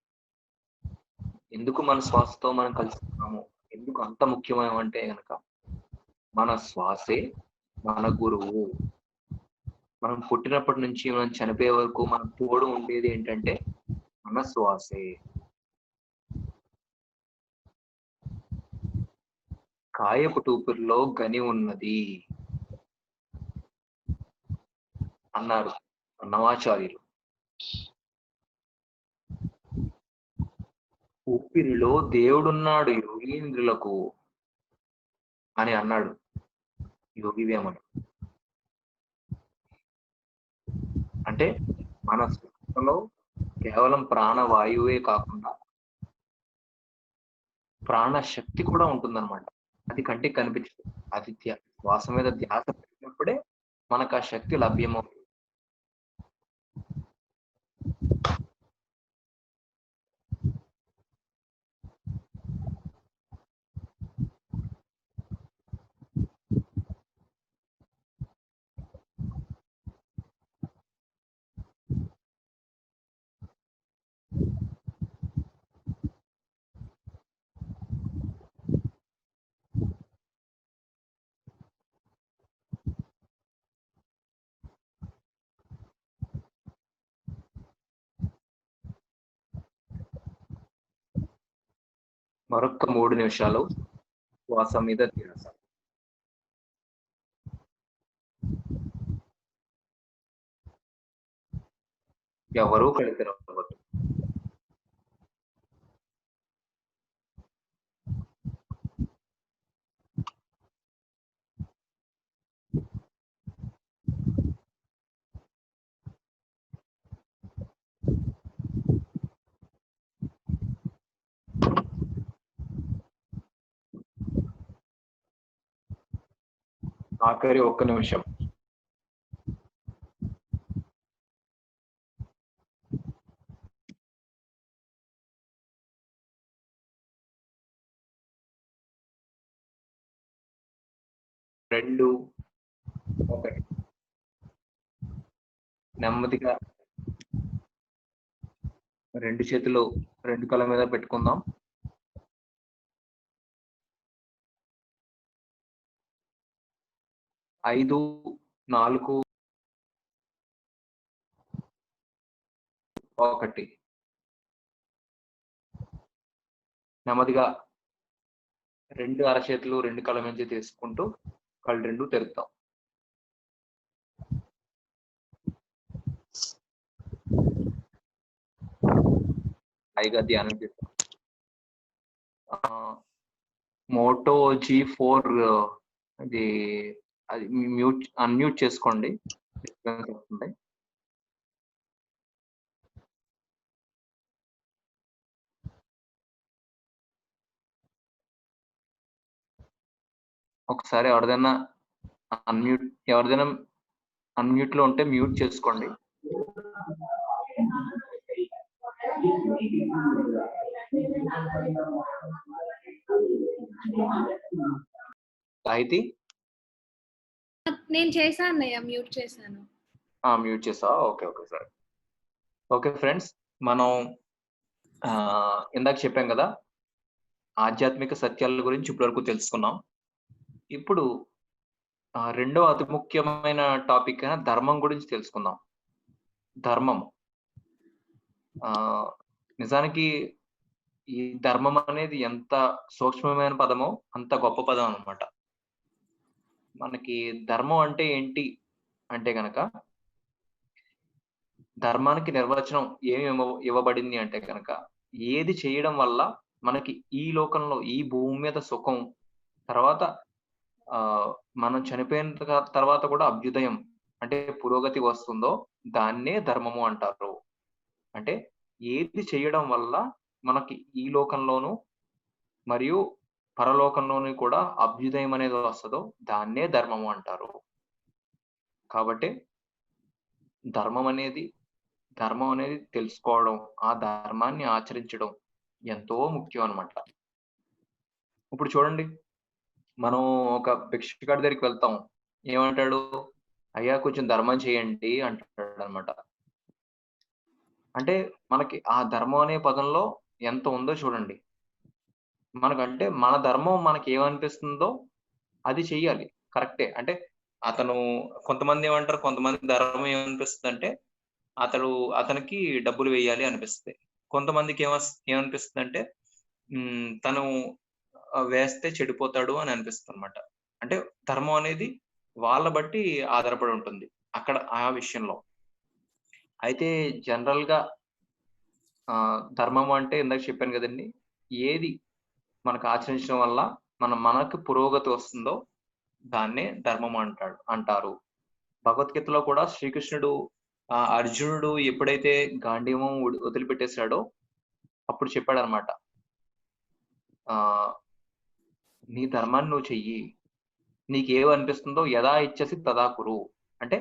ఎందుకు మన శ్వాసతో మనం కలిసి ఉన్నాము? ఎందుకు అంత ముఖ్యమేమంటే గనక, మన శ్వాసే మన గురువు. మనం పుట్టినప్పటి నుంచి మనం చనిపోయే వరకు మన తోడు ఉండేది ఏంటంటే మన శ్వాసే. కాయపు టూపిరిలో గని ఉన్నది అన్నారు అన్నమాచార్యులు. ఊపిరిలో దేవుడున్నాడు యోగీంద్రులకు అని అన్నాడు యోగి వేమన. అంటే మన శ్వాసలో కేవలం ప్రాణవాయువే కాకుండా ప్రాణశక్తి కూడా ఉంటుందన్నమాట. అది కంటికి కనిపించదు. అది శ్వాస మీద ధ్యాస పెట్టినప్పుడే మనకు ఆ శక్తి లభ్యమవుతుంది. మరొక్క 3 నిమిషాలు శ్వాస మీద ధ్యాస. ఎవరూ కనికరవ్వద్దు. ఆఖరి ఒక్క నిమిషం. రెండు, ఒకటి. నెమ్మదిగా 2 చేతులు 2 కళ్ళ మీద పెట్టుకుందాం. 5, 4, 1. నెమ్మదిగా 2 అరచేతులు 2 కళ్ళ నుంచి తీసుకుంటూ కళ్ళు 2 తెరుద్దాం. హాయిగా ధ్యానం చేద్దాం. మోటో G4 అది అన్మ్యూట్ చేసుకోండి. ఒకసారి ఎవరిదైనా అన్మ్యూట్ లో ఉంటే మ్యూట్ చేసుకోండి. సాహితి, నేను చేశాను అన్నయ్య, మ్యూట్ చేశాను. మ్యూట్ చేసా. ఓకే సరే. ఓకే ఫ్రెండ్స్, మనం ఇందాక చెప్పాం కదా, ఆధ్యాత్మిక సత్యాల గురించి ఇప్పటివరకు తెలుసుకున్నాం. ఇప్పుడు రెండో అతి ముఖ్యమైన టాపిక్ అయిన ధర్మం గురించి తెలుసుకుందాం. ధర్మం నిజానికి ఈ ధర్మం అనేది ఎంత సూక్ష్మమైన పదమో అంత గొప్ప పదం అన్నమాట. మనకి ధర్మం అంటే ఏంటి అంటే గనక, ధర్మానికి నిర్వచనం ఏమి ఇవ్వబడింది అంటే కనుక, ఏది చేయడం వల్ల మనకి ఈ లోకంలో ఈ భూమి మీద సుఖం, తర్వాత మనం చనిపోయిన తర్వాత కూడా అభ్యుదయం అంటే పురోగతి వస్తుందో దాన్నే ధర్మము అంటారు. అంటే ఏది చేయడం వల్ల మనకి ఈ లోకంలోను మరియు పరలోకంలోను కూడా అభ్యుదయం అనేది వస్తుందో దాన్నే ధర్మము అంటారు. కాబట్టి ధర్మం అనేది తెలుసుకోవడం, ఆ ధర్మాన్ని ఆచరించడం ఎంతో ముఖ్యం అన్నమాట. ఇప్పుడు చూడండి, మనం ఒక భిక్షగాడి దగ్గరికి వెళ్తాం. ఏమంటాడు? అయ్యా కొంచెం ధర్మం చేయండి అంటాడు అనమాట. అంటే మనకి ఆ ధర్మం అనే పదంలో ఎంత ఉందో చూడండి. మనకంటే మన ధర్మం మనకి ఏమనిపిస్తుందో అది చెయ్యాలి. కరెక్టే. అంటే కొంతమంది ఏమంటారు, కొంతమంది ధర్మం ఏమనిపిస్తుందంటే అతనికి డబ్బులు వేయాలి అనిపిస్తుంది. కొంతమందికి ఏమనిపిస్తుందంటే తను వేస్తే చెడిపోతాడు అని అనిపిస్తుంది అనమాట. అంటే ధర్మం అనేది వాళ్ళ బట్టి ఆధారపడి ఉంటుంది అక్కడ ఆ విషయంలో. అయితే జనరల్ గా ధర్మం అంటే ఇందాక చెప్పాను కదండి, ఏది మనకు ఆచరించడం వల్ల మనకు పురోగతి వస్తుందో దాన్నే ధర్మం అంటారు. భగవద్గీతలో కూడా శ్రీకృష్ణుడు అర్జునుడు ఎప్పుడైతే గాంధీవం వదిలిపెట్టేశాడో అప్పుడు చెప్పాడనమాట, నీ ధర్మాన్ని నువ్వు చెయ్యి, నీకేవి అనిపిస్తుందో యదా ఇచ్చేసి తదా కురు. అంటే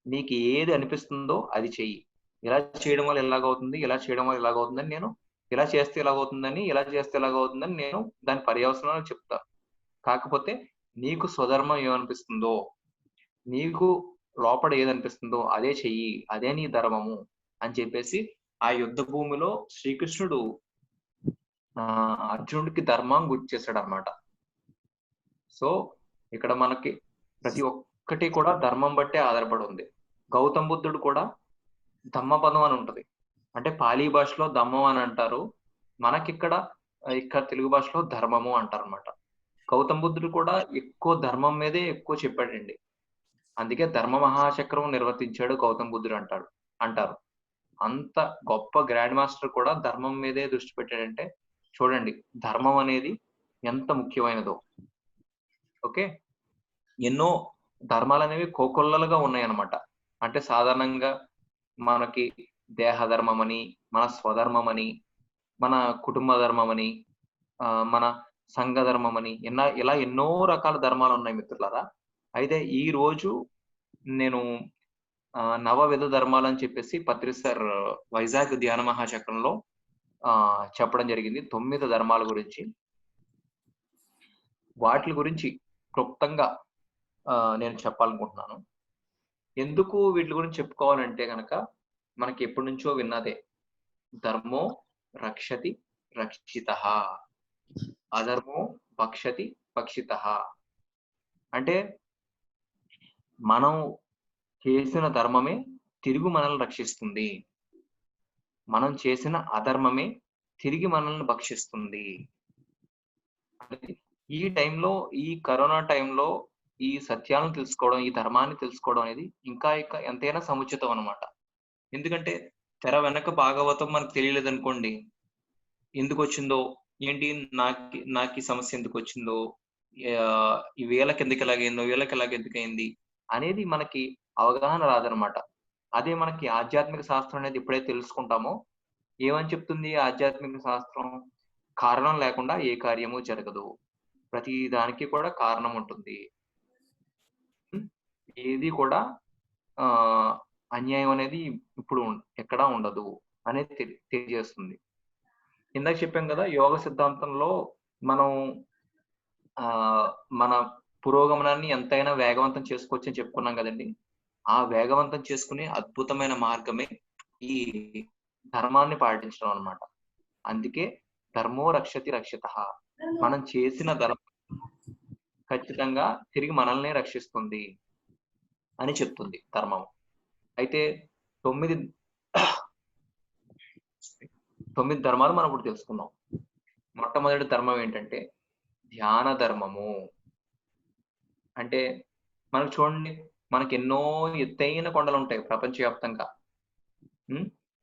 నీకు ఏది అనిపిస్తుందో అది చెయ్యి. ఇలా చేయడం వల్ల ఎలాగవుతుంది, ఇలా చేయడం వల్ల ఎలాగవుతుందని నేను ఇలా చేస్తే ఎలాగవుతుందని, ఇలా చేస్తే ఎలాగవుతుందని నేను దాని పర్యవసనాలు చెప్తా. కాకపోతే నీకు స్వధర్మం ఏమనిపిస్తుందో, నీకు లోపల ఏదనిపిస్తుందో అదే చెయ్యి, అదే నీ ధర్మము అని చెప్పేసి ఆ యుద్ధ భూమిలో శ్రీకృష్ణుడు అర్జునుడికి ధర్మం గుర్తు చేశాడు అనమాట. సో ఇక్కడ మనకి ప్రతి ఒక్కటి కూడా ధర్మం బట్టే ఆధారపడి ఉంది. గౌతమ బుద్ధుడు కూడా ధమ్మపదం అని ఉంటది. అంటే పాలీ భాషలో ధమ్మం అని అంటారు, మనకిక్కడ తెలుగు భాషలో ధర్మము అంటారు అనమాట. గౌతమ బుద్ధుడు కూడా ఎక్కువ ధర్మం మీదే ఎక్కువ చెప్పాడండి. అందుకే ధర్మ మహాచక్రం నిర్వర్తించాడు గౌతమ బుద్ధుడు అంటారు. అంత గొప్ప గ్రాండ్ మాస్టర్ కూడా ధర్మం మీదే దృష్టి పెట్టాడంటే చూడండి ధర్మం అనేది ఎంత ముఖ్యమైనదో. ఓకే, ఎన్నో ధర్మాలు అనేవి కోకొల్లలుగా ఉన్నాయన్నమాట. అంటే సాధారణంగా మనకి దేహ ధర్మం అని, మన స్వధర్మం అని, మన కుటుంబ ధర్మం అని, మన సంఘ ధర్మం అని, ఇలా ఎన్నో రకాల ధర్మాలు ఉన్నాయి మిత్రులారా. అయితే ఈ రోజు నేను నవవిధ ధర్మాలని చెప్పేసి పత్రి సార్ వైజాగ్ ధ్యాన మహాచక్రంలో చెప్పడం జరిగింది. 9 ధర్మాల గురించి. వాటిలి గురించి క్లుప్తంగా నేను చెప్పాలనుకుంటున్నాను. ఎందుకు వీటిలి గురించి చెప్పుకోవాలంటే గనక, మనకి ఎప్పటినుంచో విన్నదే. ధర్మో రక్షతి రక్షితః. అధర్మో భక్షతి భక్షితః. అంటే మనం చేసిన ధర్మమే తిరిగి మనల్ని రక్షిస్తుంది. మనం చేసిన అధర్మమే తిరిగి మనల్ని భక్షిస్తుంది. ఈ టైంలో, ఈ కరోనా టైంలో ఈ సత్యాలను తెలుసుకోవడం, ఈ ధర్మాన్ని తెలుసుకోవడం అనేది ఇంకా ఎంతైనా సముచితం అన్నమాట. ఎందుకంటే తెర వెనక భాగవతం మనకు తెలియలేదనుకోండి, ఎందుకొచ్చిందో, ఏంటి నాకీ సమస్య ఎందుకొచ్చిందో, ఈ వీళ్ళకి ఎందుకు ఇలాగయిందో, వీళ్ళకి ఇలాగ ఎందుకయింది అనేది మనకి అవగాహన రాదనమాట. అదే మనకి ఆధ్యాత్మిక శాస్త్రం అనేది ఎప్పుడైతే తెలుసుకుంటామో, ఏమని చెప్తుంది ఆధ్యాత్మిక శాస్త్రం? కారణం లేకుండా ఏ కార్యము జరగదు. ప్రతి దానికి కూడా కారణం ఉంటుంది. ఏది కూడా అన్యాయం అనేది ఇప్పుడు ఎక్కడా ఉండదు అనేది తెలియజేస్తుంది. ఇందాక చెప్పాం కదా, యోగ సిద్ధాంతంలో మనం మన పురోగమనాన్ని ఎంతైనా వేగవంతం చేసుకోవచ్చని చెప్పుకున్నాం కదండీ! ఆ వేగవంతం చేసుకునే అద్భుతమైన మార్గమే ఈ ధర్మాన్ని పాటించడం అన్నమాట. అందుకే ధర్మో రక్షతి రక్షితః. మనం చేసిన ధర్మం ఖచ్చితంగా తిరిగి మనల్నే రక్షిస్తుంది అని చెప్తుంది ధర్మం. అయితే 9 ధర్మాలు మనం ఇప్పుడు తెలుసుకుందాం. మొట్టమొదటి ధర్మం ఏంటంటే ధ్యాన ధర్మము. అంటే మనకు చూడండి, మనకెన్నో ఎత్తైన కొండలుంటాయి ప్రపంచవ్యాప్తంగా.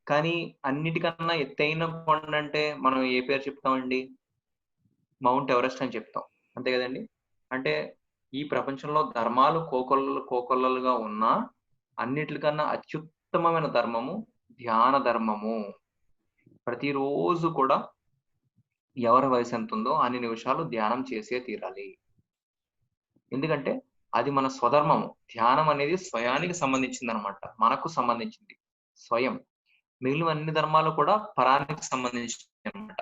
కానీ అన్నిటికన్నా ఎత్తైన కొండంటే మనం ఏ పేరు చెప్తామండి? మౌంట్ ఎవరెస్ట్ అని చెప్తాం. అంతే కదండీ! అంటే ఈ ప్రపంచంలో ధర్మాలు కోకొల్లలుగా ఉన్నా, అన్నిట్లికన్నా అత్యుత్తమమైన ధర్మము ధ్యాన ధర్మము. ప్రతిరోజు కూడా ఎవరి వయసు ఎంతుందో అన్ని నిమిషాలు ధ్యానం చేసే తీరాలి. ఎందుకంటే అది మన స్వధర్మము. ధ్యానం అనేది స్వయానికి సంబంధించిందనమాట. మనకు సంబంధించింది. స్వయం. మిగిలిన అన్ని ధర్మాలు కూడా పరానికి సంబంధించినయన్నమాట.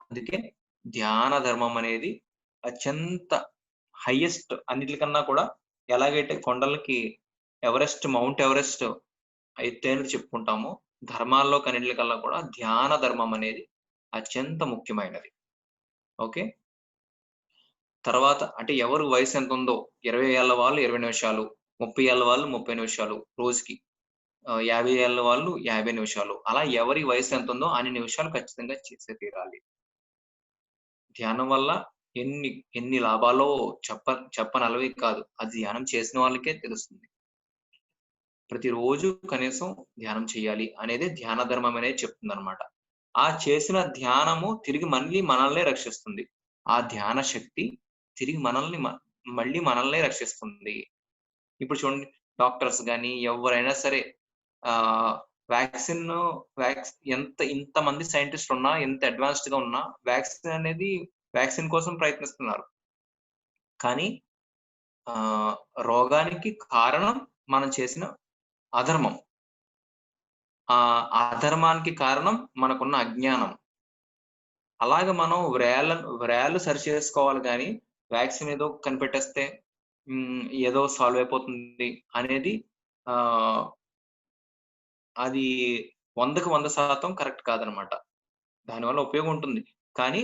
అందుకే ధ్యాన ధర్మం అనేది అత్యంత హైయెస్ట్, అన్నిటికన్నా కూడా ఎలాగైతే కొండలకి మౌంట్ ఎవరెస్ట్ ఎత్తైనది చెప్పుకుంటామో, ధర్మాల్లో కన్నిటికల్లా కూడా ధ్యాన ధర్మం అనేది అత్యంత ముఖ్యమైనది. ఓకే. తర్వాత అంటే ఎవరు వయసు ఎంత ఉందో, 20 ఏళ్ల వాళ్ళు 20 నిమిషాలు, 30 ఏళ్ల వాళ్ళు 30 నిమిషాలు రోజుకి, 50 ఏళ్ల వాళ్ళు 50 నిమిషాలు, అలా ఎవరి వయసు ఎంత ఉందో అన్ని నిమిషాలు ఖచ్చితంగా చేసే తీరాలి. ధ్యానం వల్ల ఎన్ని లాభాలో చెప్పనలవి కాదు. అది ధ్యానం చేసిన వాళ్ళకే తెలుస్తుంది. ప్రతిరోజు కనీసం ధ్యానం చేయాలి అనేది ధ్యాన ధర్మం అనేది చెప్తుందన్నమాట. ఆ చేసిన ధ్యానము తిరిగి మళ్ళీ మనల్నే రక్షిస్తుంది. ఆ ధ్యాన శక్తి తిరిగి మళ్ళీ మనల్నే రక్షిస్తుంది. ఇప్పుడు చూడండి, డాక్టర్స్ గాని ఎవరైనా సరే ఇంతమంది సైంటిస్టులు ఉన్నా, ఎంత అడ్వాన్స్డ్‌గా ఉన్నా వ్యాక్సిన్ కోసం ప్రయత్నిస్తున్నారు. కానీ రోగానికి కారణం మనం చేసిన అధర్మం. ఆ అధర్మానికి కారణం మనకున్న అజ్ఞానం. అలాగ మనం వ్రేళ్ళు సరిచేసుకోవాలి గానీ, వ్యాక్సిన్ ఏదో కనిపెట్టేస్తే ఏదో సాల్వ్ అయిపోతుంది అనేది అది 100కి 100% కరెక్ట్ కాదనమాట. దానివల్ల ఉపయోగం ఉంటుంది. కానీ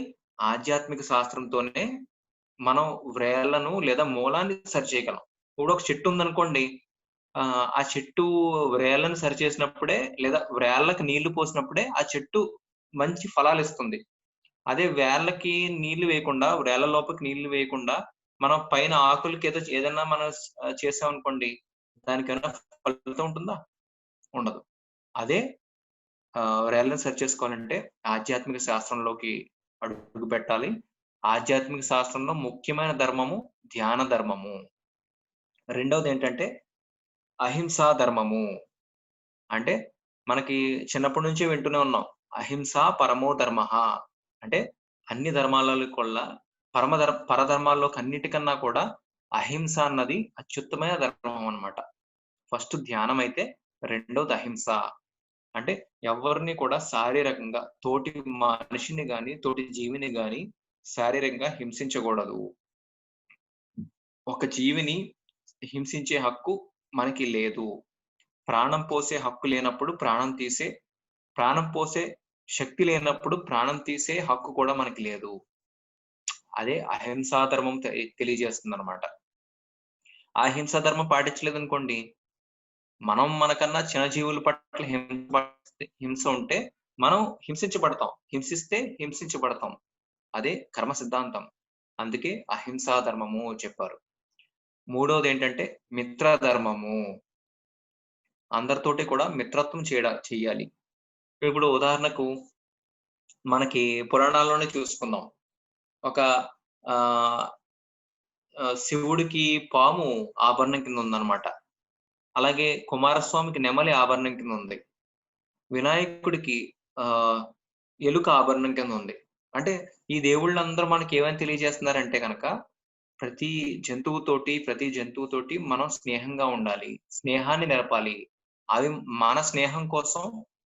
ఆధ్యాత్మిక శాస్త్రంతోనే మనం వ్రేళ్ళను లేదా మూలాన్ని సరిచేయగలం. ఇప్పుడు ఒక చెట్టు ఉందనుకోండి, ఆ చెట్టు వ్రేళ్ళను సరిచేసినప్పుడే లేదా వ్రేళ్ళకి నీళ్లు పోసినప్పుడే ఆ చెట్టు మంచి ఫలాలిస్తుంది. అదే వేళ్ళకి నీళ్లు వేయకుండా, వ్రేళ్ళ లోపలికి నీళ్లు వేయకుండా, మనం పైన ఆకులకి ఏదన్నా మనం చేసామనుకోండి, దానికేమైనా ఫలితం ఉంటుందా? ఉండదు. అదే వ్రేళ్ళని సరి చేసుకోవాలంటే ఆధ్యాత్మిక శాస్త్రంలోకి అడుగు పెట్టాలి. ఆధ్యాత్మిక శాస్త్రంలో ముఖ్యమైన ధర్మము ధ్యాన ధర్మము. రెండవదేంటంటే అహింసా ధర్మము. అంటే మనకి చిన్నప్పటి నుంచి వింటూనే ఉన్నాం. అహింస పరమో ధర్మః. అంటే అన్ని ధర్మాలలో పరధర్మాల్లోకి అన్నిటికన్నా కూడా అహింస అన్నది అత్యుత్తమైన ధర్మం అన్నమాట. ఫస్ట్ ధ్యానం అయితే, రెండోది అహింస. అంటే ఎవరిని కూడా శారీరకంగా తోటి మనిషిని గాని, తోటి జీవిని గాని శారీరకంగా హింసించకూడదు. ఒక జీవిని హింసించే హక్కు మనకి లేదు. ప్రాణం పోసే హక్కు లేనప్పుడు ప్రాణం పోసే శక్తి లేనప్పుడు ప్రాణం తీసే హక్కు కూడా మనకి లేదు. అదే అహింసా ధర్మం తెలియజేస్తుందన్నమాట. ఆ అహింసా ధర్మం పాటించలేదనుకోండి, మనం మనకన్నా చిన్న జీవుల పట్ల హింస ఉంటే మనం హింసించబడతాం. హింసిస్తే హింసించబడతాం. అదే కర్మ సిద్ధాంతం. అందుకే అహింసా ధర్మము చెప్పారు. మూడోదేంటంటే మిత్ర ధర్మము. అందరితోటి కూడా మిత్రత్వం చెయ్యాలి. ఇప్పుడు ఉదాహరణకు మనకి పురాణాల్లోనే చూసుకుందాం. ఒక ఆహ్, శివుడికి పాము ఆభరణం కింద ఉందన్నమాట. అలాగే కుమారస్వామికి నెమలి ఆభరణం కింద ఉంది. వినాయకుడికి ఆహ్, ఎలుక ఆభరణం కింద ఉంది. అంటే ఈ దేవుళ్ళందరూ మనకేమని తెలియజేస్తున్నారంటే గనక, ప్రతి జంతువుతోటి మనం స్నేహంగా ఉండాలి. స్నేహాన్ని నెరపాలి. అవి మన స్నేహం కోసం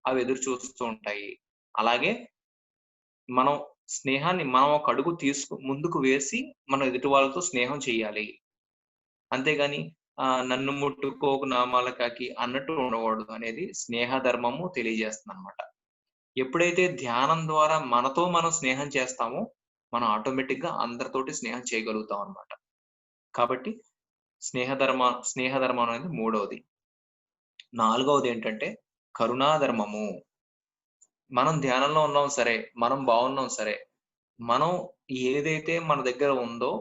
అవి ఎదురు చూస్తూ ఉంటాయి. అలాగే మనం ఒక అడుగు ముందుకు వేసి మనం ఎదుటి వాళ్ళతో స్నేహం చేయాలి. అంతేగాని నన్ను ముట్టుకోకు నామాలకాకి అన్నట్టు ఉండకూడదు అనేది స్నేహ ధర్మము తెలియజేస్తుందన్నమాట. ఎప్పుడైతే ధ్యానం ద్వారా మనతో మనం స్నేహం చేస్తామో, మనం ఆటోమేటిక్‌గా అందరితోటి స్నేహం చేయగలుగుతాం అన్నమాట. కాబట్టి స్నేహ ధర్మం అనేది మూడవది. నాలుగవదేంటంటే కరుణా ధర్మము. మనం ధ్యానంలో ఉన్నాం సరే, మనం బాగున్నాం సరే, మనం ఏదైతే మన దగ్గర ఉందో,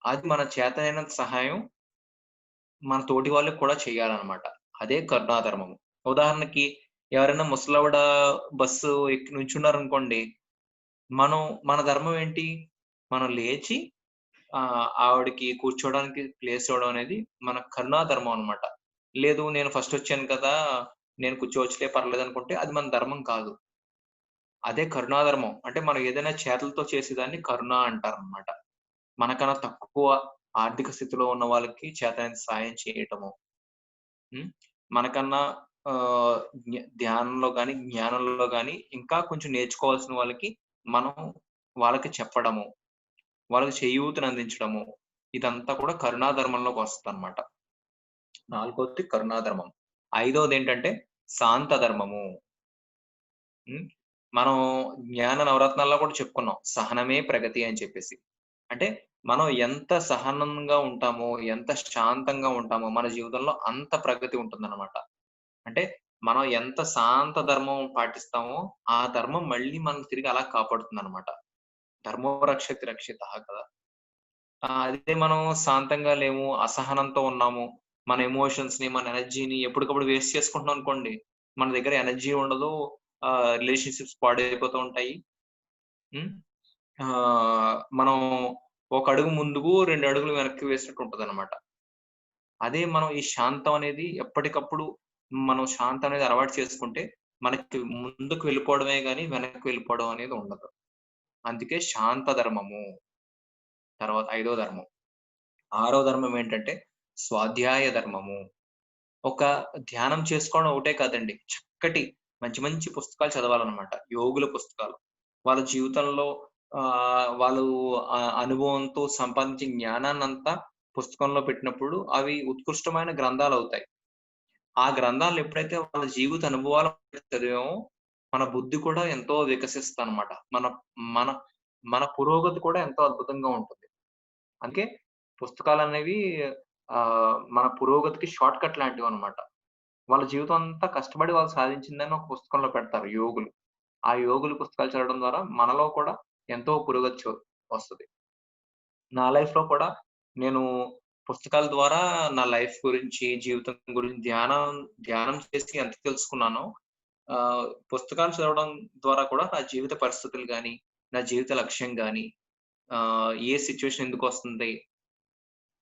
అది మన చేతనైనంత సహాయం మన తోటి వాళ్ళకి కూడా చేయాలన్నమాట. అదే కరుణా ధర్మము. ఉదాహరణకి ఎవరైనా ముసలావిడ బస్సు ఎక్కి నుంచున్నారనుకోండి, మనం మన ధర్మం ఏంటి? మనం లేచి ఆవిడకి కూర్చోవడానికి ప్లేస్ ఇవ్వడం అనేది మన కరుణా ధర్మం అన్నమాట. లేదు నేను ఫస్ట్ వచ్చాను కదా! నేను కూర్చోవచ్చులే పర్లేదనుకుంటే అది మన ధర్మం కాదు. అదే కరుణా ధర్మం. అంటే మనం ఏదైనా చేతులతో చేసేదాన్ని కరుణ అంటారన్నమాట. మనకన్నా తక్కువ ఆర్థిక స్థితిలో ఉన్న వాళ్ళకి చేతనైనంత సాయం చేయటము. హ్మ్. మనకన్నా ఆహ్, ధ్యానంలో గాని, జ్ఞానంలో గాని ఇంకా కొంచెం నేర్చుకోవాల్సిన వాళ్ళకి మనం వాళ్ళకి చెప్పడము. వాళ్ళకి చేయూతనందించడము. ఇదంతా కూడా కరుణా ధర్మంలోకి వస్తదన్నమాట. నాలుగోది కరుణా ధర్మం. ఐదోదేంటంటే శాంత ధర్మము. హ్మ్. మనం జ్ఞాన నవరత్నాల్లో కూడా చెప్పుకున్నాం. సహనమే ప్రగతి అని చెప్పేసి. అంటే మనం ఎంత సహనంగా ఉంటామో, ఎంత శాంతంగా ఉంటామో మన జీవితంలో అంత ప్రగతి ఉంటుందన్నమాట. అంటే మనం ఎంత శాంత ధర్మం పాటిస్తామో, ఆ ధర్మం మళ్ళీ మనల్ని తిరిగి అలా కాపాడుతుందన్నమాట. ధర్మో రక్షతి రక్షితః కదా! అదే మనం శాంతంగా లేము, అసహనంతో ఉన్నాము. మన ఎమోషన్స్‌ని, మన ఎనర్జీని ఎప్పటికప్పుడు వేస్ట్ చేసుకుంటున్నాం అనుకోండి, మన దగ్గర ఎనర్జీ ఉండదు. రిలేషన్‌షిప్స్ పాడైపోతూ ఉంటాయి. హ్మ్. మనం ఒక అడుగు ముందుకు, 2 అడుగులు వెనక్కి వేసినట్టు ఉంటదనమాట. అదే మనం ఈ శాంతం అనేది ఎప్పటికప్పుడు మనం శాంతం అనేది అలవాటు చేసుకుంటే, మనకి ముందుకు వెళ్ళిపోవడమే గాని, వెనక్కి వెళ్ళిపోవడం అనేది ఉండదు. అందుకే శాంత ధర్మము. తర్వాత ఐదో ధర్మం. ఆరో ధర్మం ఏంటంటే స్వాధ్యాయ ధర్మము. ఒక ధ్యానం చేసుకోవడం ఒకటే కాదండి. చక్కటి మంచి మంచి పుస్తకాలు చదవాలనమాట. యోగుల పుస్తకాలు. వాళ్ళ జీవితంలో వాళ్ళు అనుభవంతో సంపాదించిన జ్ఞానాన్నంతా పుస్తకంలో పెట్టినప్పుడు అవి ఉత్కృష్టమైన గ్రంథాలవుతాయి. ఆ గ్రంథాలను ఎప్పుడైతే వాళ్ళ జీవిత అనుభవాలు చదివామో, మన బుద్ధి కూడా ఎంతో వికసిస్తదనమాట. మన మన మన పురోగతి కూడా ఎంతో అద్భుతంగా ఉంటుంది. అందుకే పుస్తకాలనేవి మన పురోగతికి షార్ట్ కట్ లాంటివన్నమాట. వాళ్ళ జీవితం అంతా కష్టపడి వాళ్ళు సాధించిందని ఒక పుస్తకంలో పెడతారు యోగులు. ఆ యోగుల పుస్తకాలు చదవడం ద్వారా మనలో కూడా ఎంతో పురోగతి వస్తది. నా లైఫ్‌లో కూడా నేను పుస్తకాల ద్వారా నా లైఫ్ గురించి, జీవితం గురించి ధ్యానం చేసి ఎంత తెలుసుకున్నానో, పుస్తకాలు చదవడం ద్వారా కూడా నా జీవిత పరిస్థితులు గాని, నా జీవిత లక్ష్యం గాని, ఏ సిట్యుయేషన్ ఎందుకొస్తుంది?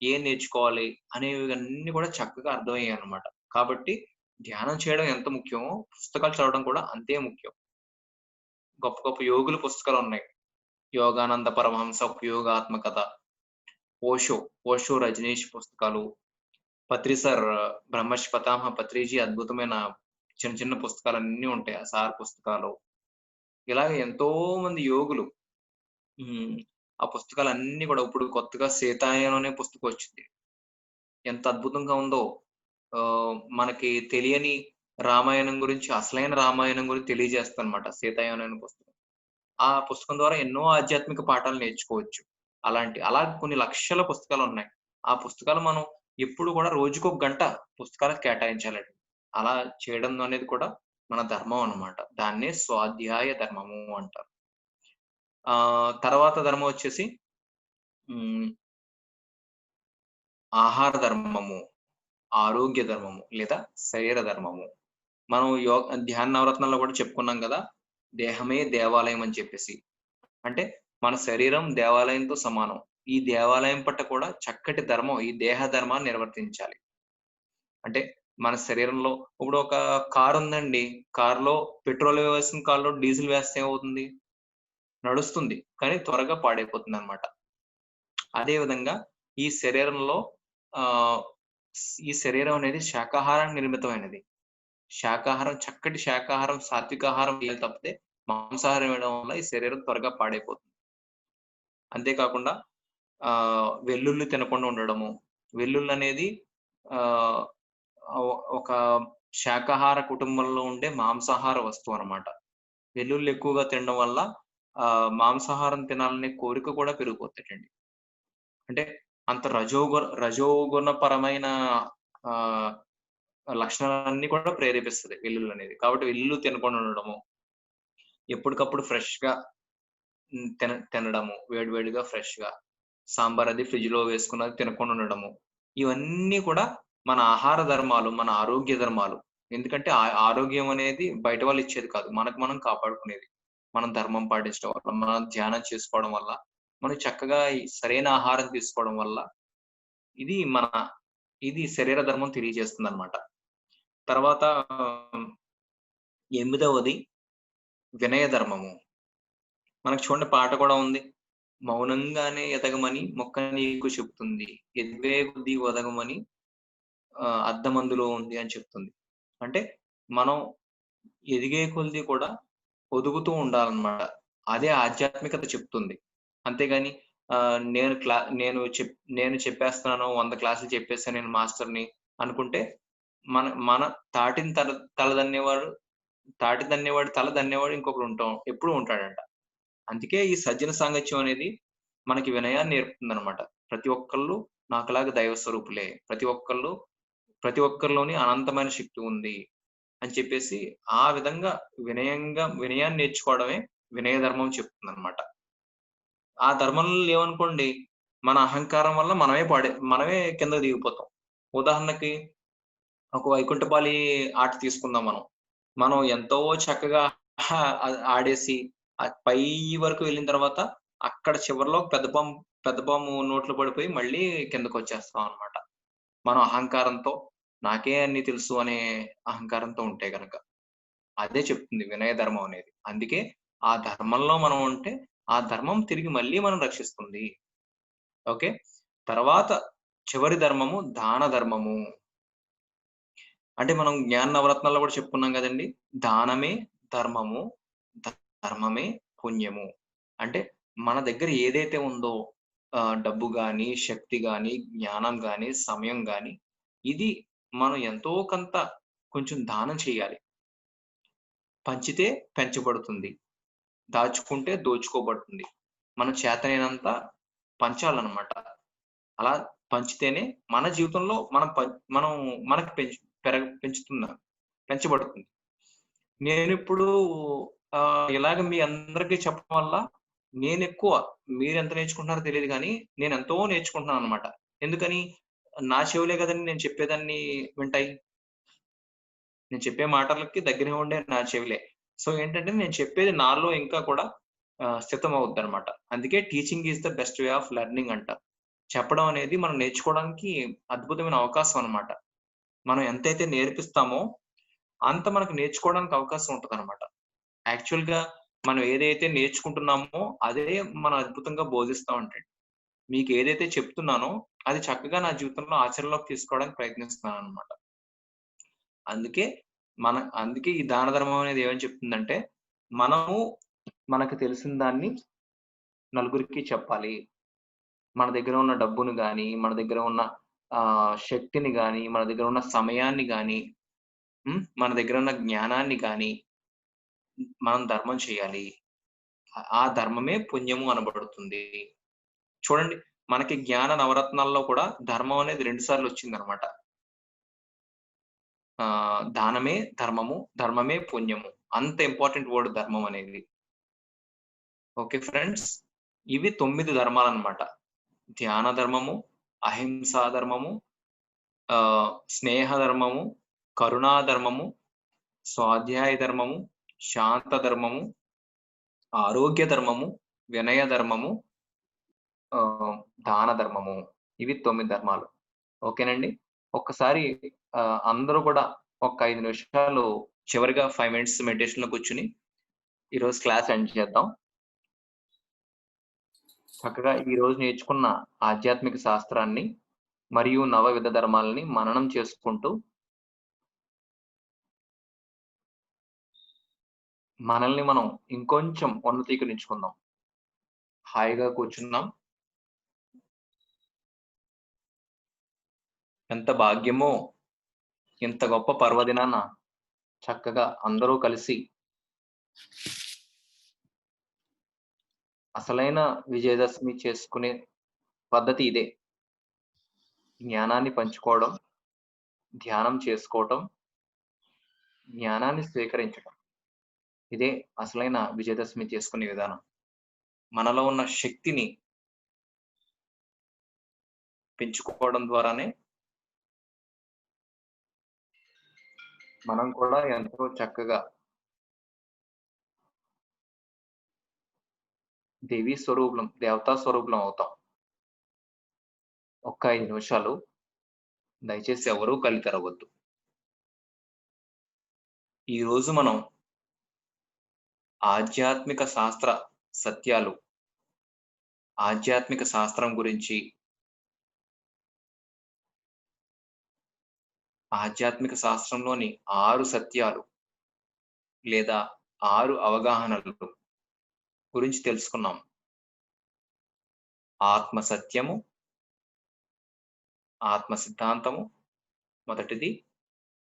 ఏం నేర్చుకోవాలి అనేవన్నీ కూడా చక్కగా అర్థమయ్యాయన్నమాట. కాబట్టి ధ్యానం చేయడం ఎంత ముఖ్యమో, పుస్తకాలు చదవడం కూడా అంతే ముఖ్యం. గొప్ప గొప్ప యోగుల పుస్తకాలున్నాయి. 'యోగానంద పరమహంస ఉపయోగాత్మకత', ఓషో, ఓషో రజనీష్ పుస్తకాలు, పత్రి సార్ బ్రహ్మర్షి పతామహ పత్రిజీ అద్భుతమైన చిన్న చిన్న పుస్తకాలన్నీ ఉంటాయి. ఆ సార్ పుస్తకాలు. ఇలాగ ఎంతో మంది యోగులు హ్మ్. ఆ పుస్తకాలన్నీ కూడా ఇప్పుడు కొత్తగా 'సీతాయనం' అనే పుస్తకం వచ్చింది. ఎంత అద్భుతంగా ఉందో. మనకి తెలియని రామాయణం గురించి, అసలైన రామాయణం గురించి తెలియజేస్తదనమాట 'సీతాయనం' అనే పుస్తకం. ఆ పుస్తకం ద్వారా ఎన్నో ఆధ్యాత్మిక పాఠాలు నేర్చుకోవచ్చు. అలా కొన్ని లక్షల పుస్తకాలున్నాయి. ఆ పుస్తకాలు మనం ఎప్పుడు కూడా రోజుకొక గంట పుస్తకాలకు కేటాయించాలండి. అలా చేయడం అనేది కూడా మన ధర్మం అన్నమాట. దాన్నే స్వాధ్యాయ ధర్మము అంటారు. తర్వాత ధర్మం వచ్చేసి హ్మ్. ఆహార ధర్మము, ఆరోగ్య ధర్మము లేదా శరీర ధర్మము. మనం ధ్యాన నవరత్నాల్లో కూడా చెప్పుకున్నాం గదా! దేహమే దేవాలయం అని చెప్పేసి. అంటే మన శరీరం దేవాలయంతో సమానం. ఈ దేవాలయం పట్ల కూడా చక్కటి ధర్మం, ఈ దేహ ధర్మాన్ని నిర్వర్తించాలి. అంటే మన శరీరంలో ఇప్పుడు ఒక కారుందండి. కారులో పెట్రోల్ వేసిన కార్‌లో డీజిల్ వేస్తే ఏమవుతుంది? నడుస్తుంది. కానీ త్వరగా పాడైపోతుందనమాట. అదే విధంగా ఈ శరీరంలో ఆహ్, ఈ శరీరం అనేది శాకాహారానికి నిర్మితమైనది. చక్కటి శాకాహారం, సాత్వికాహారం తినాలి తప్పితే మాంసాహారం తినడం వల్ల ఈ శరీరం త్వరగా పాడైపోతుంది. అంతే కాకుండా వెల్లుల్లి తినకుండా ఉండడము. వెల్లుల్లనేది ఆహ్, ఒక శాకాహార కుటుంబంలో ఉండే మాంసాహార వస్తువనమాట. వెల్లుల్లి ఎక్కువగా తినడం వల్ల మాంసాహారం తినాలనే కోరిక కూడా పెరిగిపోతదండి. అంటే అంత రజోగుణపరమైన ఆహ్, లక్షణాలన్నీ కూడా ప్రేరేపిస్తది వెల్లుల్లనేది. కాబట్టి వెల్లుల్లి తినకుండా ఉండడము, ఎప్పటికప్పుడు ఫ్రెష్‌గా తినడము, వేడి వేడిగా ఫ్రెష్‌గా. సాంబార్ అది ఫ్రిడ్జ్‌లో వేసుకున్నది తినకుండా ఉండడము. ఇవన్నీ కూడా మన ఆహార ధర్మాలు, మన ఆరోగ్య ధర్మాలు. ఎందుకంటే ఆరోగ్యం అనేది బయట వాళ్ళు ఇచ్చేది కాదు. మనకు మనం కాపాడుకునేది. మనం ధర్మం పాటించడం వల్ల, మనం ధ్యానం చేసుకోవడం వల్ల, మనం చక్కగా ఈ సరైన ఆహారం తీసుకోవడం వల్ల, ఇది మన ఇది శరీర ధర్మం తెలియజేస్తుందనమాట. తర్వాత 8వది వినయ ధర్మము. మనకు చూడండి పాట కూడా ఉంది. మౌనంగానే ఎదగమని మొక్క నీకు చెప్తుంది. ఎదిగే కొద్దీ ఒదగమని అద్దమందులో ఉంది అని చెప్తుంది. అంటే మనం ఎదిగే కొలిది కూడా ఒదుగుతూ ఉండాలన్నమాట. అదే ఆధ్యాత్మికత చెప్తుంది. అంతేగాని నేను చెప్పేస్తున్నాను 100 క్లాసులు చెప్పేసాను నేను మాస్టర్‌ని అనుకుంటే మన మన తాటిని తల దన్నేవాడు తల దన్నేవాడు ఇంకొకడు ఎప్పుడూ ఉంటాడంట. అందుకే ఈ సజ్జన సాంగత్యం అనేది మనకి వినయాన్ని నేర్పుతుందనమాట. ప్రతి ఒక్కళ్ళు నాకులాగా దైవ స్వరూపులే. ప్రతి ఒక్కరిలోని అనంతమైన శక్తి ఉంది అని చెప్పేసి ఆ విధంగా వినయాన్ని నేర్చుకోవడమే వినయ ధర్మం చెప్తుందనమాట. ఆ ధర్మంలో లేవనుకోండి మన అహంకారం వల్ల మనమే కిందకి దిగిపోతాం. ఉదాహరణకి ఒక వైకుంఠపాళి ఆట తీసుకుందాం మనం. మనం ఎంతో చక్కగా ఆడేసి పై వరకు వెళ్ళిన తర్వాత అక్కడ చివరిలో పెద్ద పాము నోట్లో పడిపోయి మళ్ళీ కిందకొచ్చేస్తాం అన్నమాట. మనం అహంకారంతో నాకే అన్నీ తెలుసు అనే అహంకారంతో ఉంటే గనక. అదే చెప్తుంది వినయ ధర్మం అనేది. అందుకే ఆ ధర్మంలో మనం ఉంటే ఆ ధర్మం తిరిగి మళ్ళీ మనం రక్షిస్తుంది. ఓకే. తర్వాత చివరి ధర్మము దాన ధర్మము. అంటే మనం జ్ఞాన నవరత్నాల్లో కూడా చెప్పుకున్నాం గదండీ! దానమే ధర్మము, ధర్మమే పుణ్యము. అంటే మన దగ్గర ఏదైతే ఉందో డబ్బు గాని, శక్తి గాని, జ్ఞానం గాని, సమయం గాని, ఇది మనం ఎంతో కొంత కొంచెం దానం చేయాలి. పంచితే పెంచబడుతుంది. దాచుకుంటే దోచుకోబడుతుంది. మన చేతనైనంత పంచాలన్నమాట. అలా పంచితేనే మన జీవితంలో మనం మనకు పెంచబడుతుంది. నేనిప్పుడు ఇలాగ మీ అందరికి చెప్పడం వల్ల నేనెక్కువ మీరెంత నేర్చుకుంటున్నారో తెలీదు గానీ, నేనెంతో నేర్చుకుంటున్నాననమాట. ఎందుకని? నా చెవులే గదండీ నేను చెప్పేదాన్ని వింటాయి. నేను చెప్పే మాటలకి దగ్గరగా ఉండే నా చెవులే. సో, ఏంటంటే నేను చెప్పేది నాలో ఇంకా కూడా స్థితమవుద్దనమాట. అందుకే teaching is the best way of learning అంటారు. చెప్పడం అనేది మనం నేర్చుకోవడానికి అద్భుతమైన అవకాశం అనమాట. మనం ఎంతైతే నేర్పిస్తామో, అంత మనకు నేర్చుకోవడానికి అవకాశం ఉంటదనమాట. యాక్చువల్‌గా మనం ఏదైతే నేర్చుకుంటున్నామో, అదే మనం అద్భుతంగా బోధిస్తా ఉంటాడు. మీకు ఏదైతే చెప్తున్నానో అది చక్కగా నా జీవితంలో ఆచరణలోకి తీసుకోవడానికి ప్రయత్నిస్తున్నాననమాట. అందుకే అందుకే ఈ దాన ధర్మం అనేది ఏమని చెప్తుందంటే, మనము మనకు తెలిసిన దాన్ని నలుగురికి చెప్పాలి. మన దగ్గర ఉన్న డబ్బును గాని, మన దగ్గర ఉన్న శక్తిని గాని, మన దగ్గర ఉన్న సమయాన్ని గాని, మన దగ్గర ఉన్న జ్ఞానాన్ని గాని, మనం ధర్మం చేయాలి. ఆ ధర్మమే పుణ్యము అనబడుతుంది. చూడండి, మనకి జ్ఞాన నవరత్నాల్లో కూడా ధర్మం అనేది 2 సార్లు వచ్చిందనమాట. దానమే ధర్మము, ధర్మమే పుణ్యము. అంత ఇంపార్టెంట్ వర్డ్ ధర్మం అనేది. Okay friends. ఇవి 9 ధర్మాలనమాట. ధ్యాన ధర్మము, అహింసా ధర్మము, స్నేహ ధర్మము, కరుణా ధర్మము, స్వాధ్యాయ ధర్మము, శాంత ధర్మము, ఆరోగ్య ధర్మము, వినయ ధర్మము, దాన ధర్మము. ఇవి 9 ధర్మాలు. ఓకేనండి. ఒక్కసారి అందరూ కూడా ఒక 5 నిమిషాలు చివరిగా 5 మినిట్స్ మెడిటేషన్‌లో కూర్చొని ఈరోజు క్లాస్ ఎండ్ చేద్దాం. చక్కగా ఈరోజు నేర్చుకున్న ఆధ్యాత్మిక శాస్త్రాన్ని మరియు నవవిధ ధర్మాలని మననం చేసుకుంటూ మనల్ని మనం ఇంకొంచెం ఉన్నతీకరించుకుందాం. హాయిగా కూర్చున్నాం. ఎంత భాగ్యమో! ఇంత గొప్ప పర్వదినాన చక్కగా అందరూ కలిసి అసలైన విజయదశమి చేసుకునే పద్ధతి ఇదే. జ్ఞానాన్ని పంచుకోవడం, ధ్యానం చేసుకోవటం, జ్ఞానాన్ని స్వీకరించడం. ఇదే అసలైన విజయదశమి చేసుకునే విధానం. మనలో ఉన్న శక్తిని పెంచుకోవడం ద్వారానే మనం కూడా ఎంతో చక్కగా దేవతా స్వరూపులం అవుతాం. ఒక్క 5 నిమిషాలు దయచేసి ఎవరూ కళ్ళు తెరవద్దు. ఈరోజు మనం ఆధ్యాత్మిక శాస్త్ర సత్యాలు, ఆధ్యాత్మిక శాస్త్రం గురించి, ఆధ్యాత్మిక శాస్త్రంలోని 6 సత్యాలు లేదా 6 అవగాహనలు గురించి తెలుసుకున్నాం. ఆత్మ సత్యము, ఆత్మ సిద్ధాంతము మొదటిది.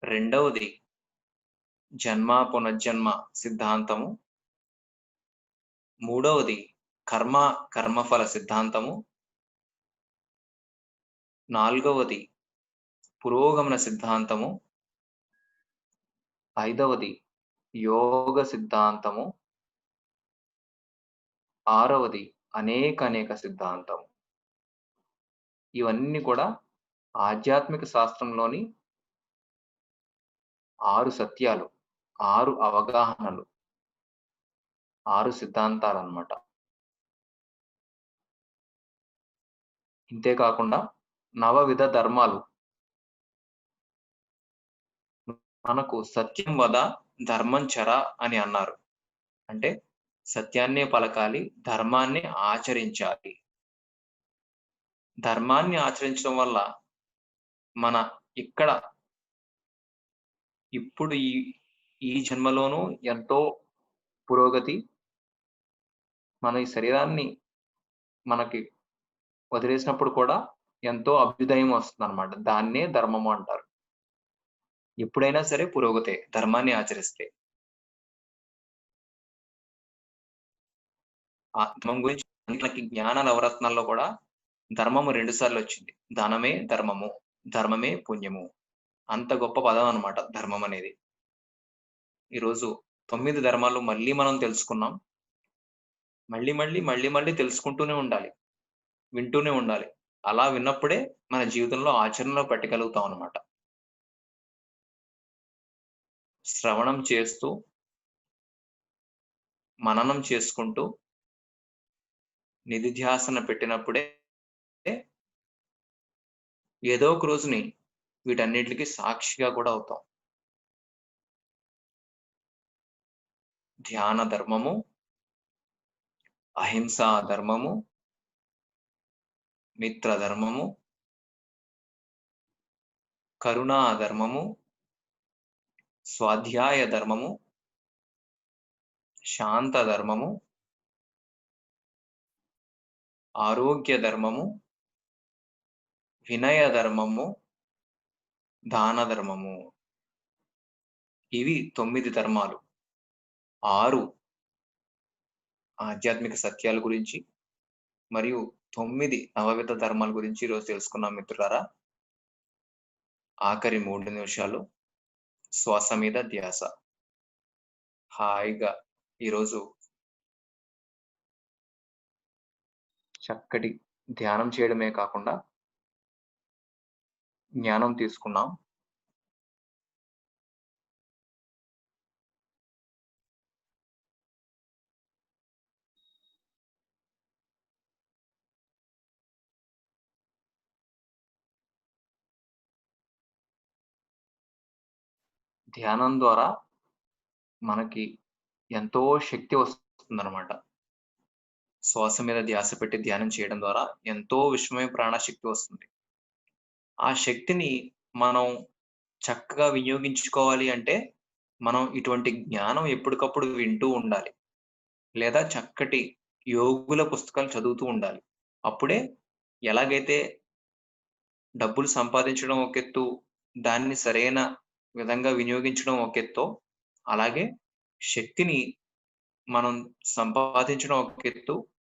రెండవది జన్మ పునర్జన్మ సిద్ధాంతము. మూడవది కర్మఫల సిద్ధాంతము. నాలుగవది పురోగమన సిద్ధాంతము. ఐదవది యోగ సిద్ధాంతము. ఆరవది అనేక సిద్ధాంతం. ఇవన్నీ కూడా ఆధ్యాత్మిక శాస్త్రంలోని 6 సత్యాలు, 6 అవగాహనలు, 6 సిద్ధాంతాలన్నమాట. ఇంతే కాకుండా నవవిధ ధర్మాలు. మనకు సత్యం వద ధర్మం చర అని అన్నారు. అంటే సత్యాన్నే పలకాలి, ధర్మాన్ని ఆచరించాలి. ధర్మాన్ని ఆచరించడం వల్ల మన ఇప్పుడు ఈ జన్మలోనూ ఎంతో పురోగతి, మన ఈ శరీరాన్ని మనకి వదిలేసినప్పుడు కూడా ఎంతో అభ్యుదయం వస్తుందన్నమాట. దాన్నే ధర్మము అంటారు. ఎప్పుడైనా సరే పురోగతే ధర్మాన్ని ఆచరిస్తే. ఆ ధర్మం గురించి మనకి జ్ఞాన నవరత్నాల్లో కూడా ధర్మము 2 సార్లు వచ్చింది. ధనమే ధర్మము, ధర్మమే పుణ్యము. అంత గొప్ప పదం అన్నమాట ధర్మం అనేది. ఈరోజు 9 ధర్మాలు మళ్ళీ మనం తెలుసుకున్నాం. మళ్ళీ తెలుసుకుంటూనే ఉండాలి. వింటూనే ఉండాలి. అలా విన్నప్పుడే మన జీవితంలో ఆచరణలో పెట్టగలుగుతాం అన్నమాట. శ్రవణం చేస్తూ, మననం చేసుకుంటూ, నిధిధ్యాసన పెట్టినప్పుడే ఏదో ఒక రోజుని వీటన్నిటికి సాక్షిగా కూడా అవుతాం. ధ్యాన ధర్మము, అహింసా ధర్మము, మిత్రధర్మము, కరుణా ధర్మము, స్వాధ్యాయ ధర్మము, శాంత ధర్మము, ఆరోగ్య ధర్మము, వినయ ధర్మము, దాన ధర్మము. ఇవి 9 ధర్మాలు. 6 ఆధ్యాత్మిక సత్యాల గురించి మరియు 9 నవవిధ ధర్మాల గురించి ఈరోజు తెలుసుకున్నాం మిత్రులారా. ఆఖరి 3 నిమిషాలు శ్వాస మీద ధ్యాస. హాయిగా ఈరోజు చక్కటి ధ్యానం చేయడమే కాకుండా జ్ఞానం తీసుకున్నాం. ధ్యానం ద్వారా మనకి ఎంతో శక్తి వస్తుందన్నమాట. శ్వాస మీద ధ్యాస పెట్టి ధ్యానం చేయడం ద్వారా ఎంతో విశ్వమయ ప్రాణశక్తి వస్తుంది. ఆ శక్తిని మనం చక్కగా వినియోగించుకోవాలి అంటే మనం ఇటువంటి జ్ఞానం ఎప్పటికప్పుడు వింటూ ఉండాలి. లేదా చక్కటి యోగుల పుస్తకాలు చదువుతూ ఉండాలి. అప్పుడే ఎలాగైతే డబ్బులు సంపాదించడం ఒక ఎత్తు, దాన్ని సరైన విధంగా వినియోగించడం ఒక ఎత్తో, అలాగే శక్తిని మనం సంపాదించడం ఒక ఎత్తు,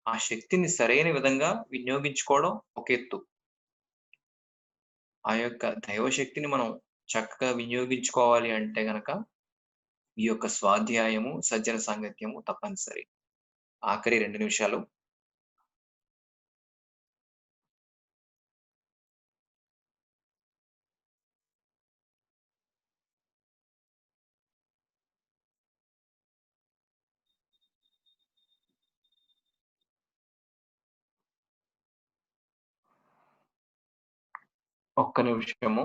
ఆ శక్తిని సరైన విధంగా వినియోగించుకోవడం ఒక ఎత్తు. ఆ యొక్క దైవశక్తిని మనం చక్కగా వినియోగించుకోవాలి అంటే గనక ఈ యొక్క స్వాధ్యాయము, సజ్జన సాంగత్యము తప్పనిసరి. ఆఖరి 2 నిమిషాలు. ఒక్క నిమిషము.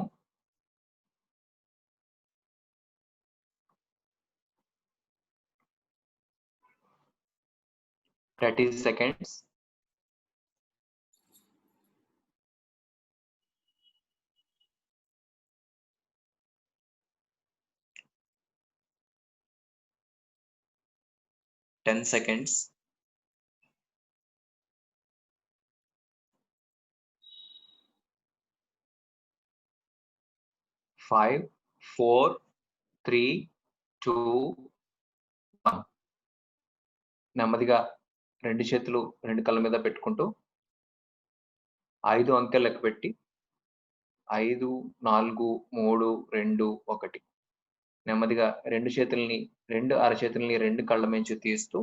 Thirty seconds. Ten seconds. 5, 4, 3, 2, 1. నెమ్మదిగా 2 చేతులు 2 కళ్ళ మీద పెట్టుకుంటూ 5 అంకెలు లెక్కపెట్టి 5, 4, 3, 2, 1. నెమ్మదిగా 2 చేతుల్ని 2 అరచేతుల్ని 2 కళ్ళ మించి తీస్తూ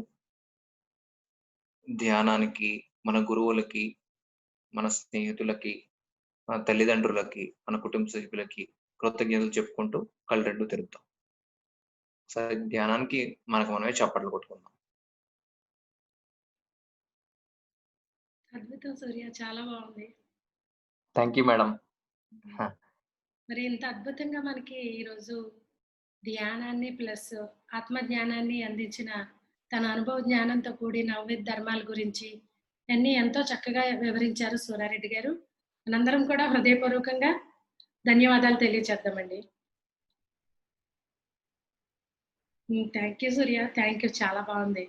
ధ్యానానికి, మన గురువులకి, మన స్నేహితులకి, మన తల్లిదండ్రులకి, మన కుటుంబ సభ్యులకి కృతజ్ఞతలు చెప్పుకుంటూ కళ్ళు 2 తెరుద్దాం. సరే, ధ్యానానికి మనకు మనమే చప్పట్లు కొట్టుకుందాం. అద్భుతం సూర్య, చాలా బాగుంది. Thank you madam. మరి ఇంత అద్భుతంగా మనకి ఈరోజు ధ్యానాన్ని ప్లస్ ఆత్మజ్ఞానాన్ని అందించిన తన అనుభవ జ్ఞానంతో కూడి నవవిధ ధర్మాల గురించి అన్నీ ఎంతో చక్కగా వివరించారు సూరారెడ్డి గారు. మనందరం కూడా హృదయపూర్వకంగా ధన్యవాదాలు తెలియచేద్దామండి. Thank you Surya, thank you, చాలా బాగుంది.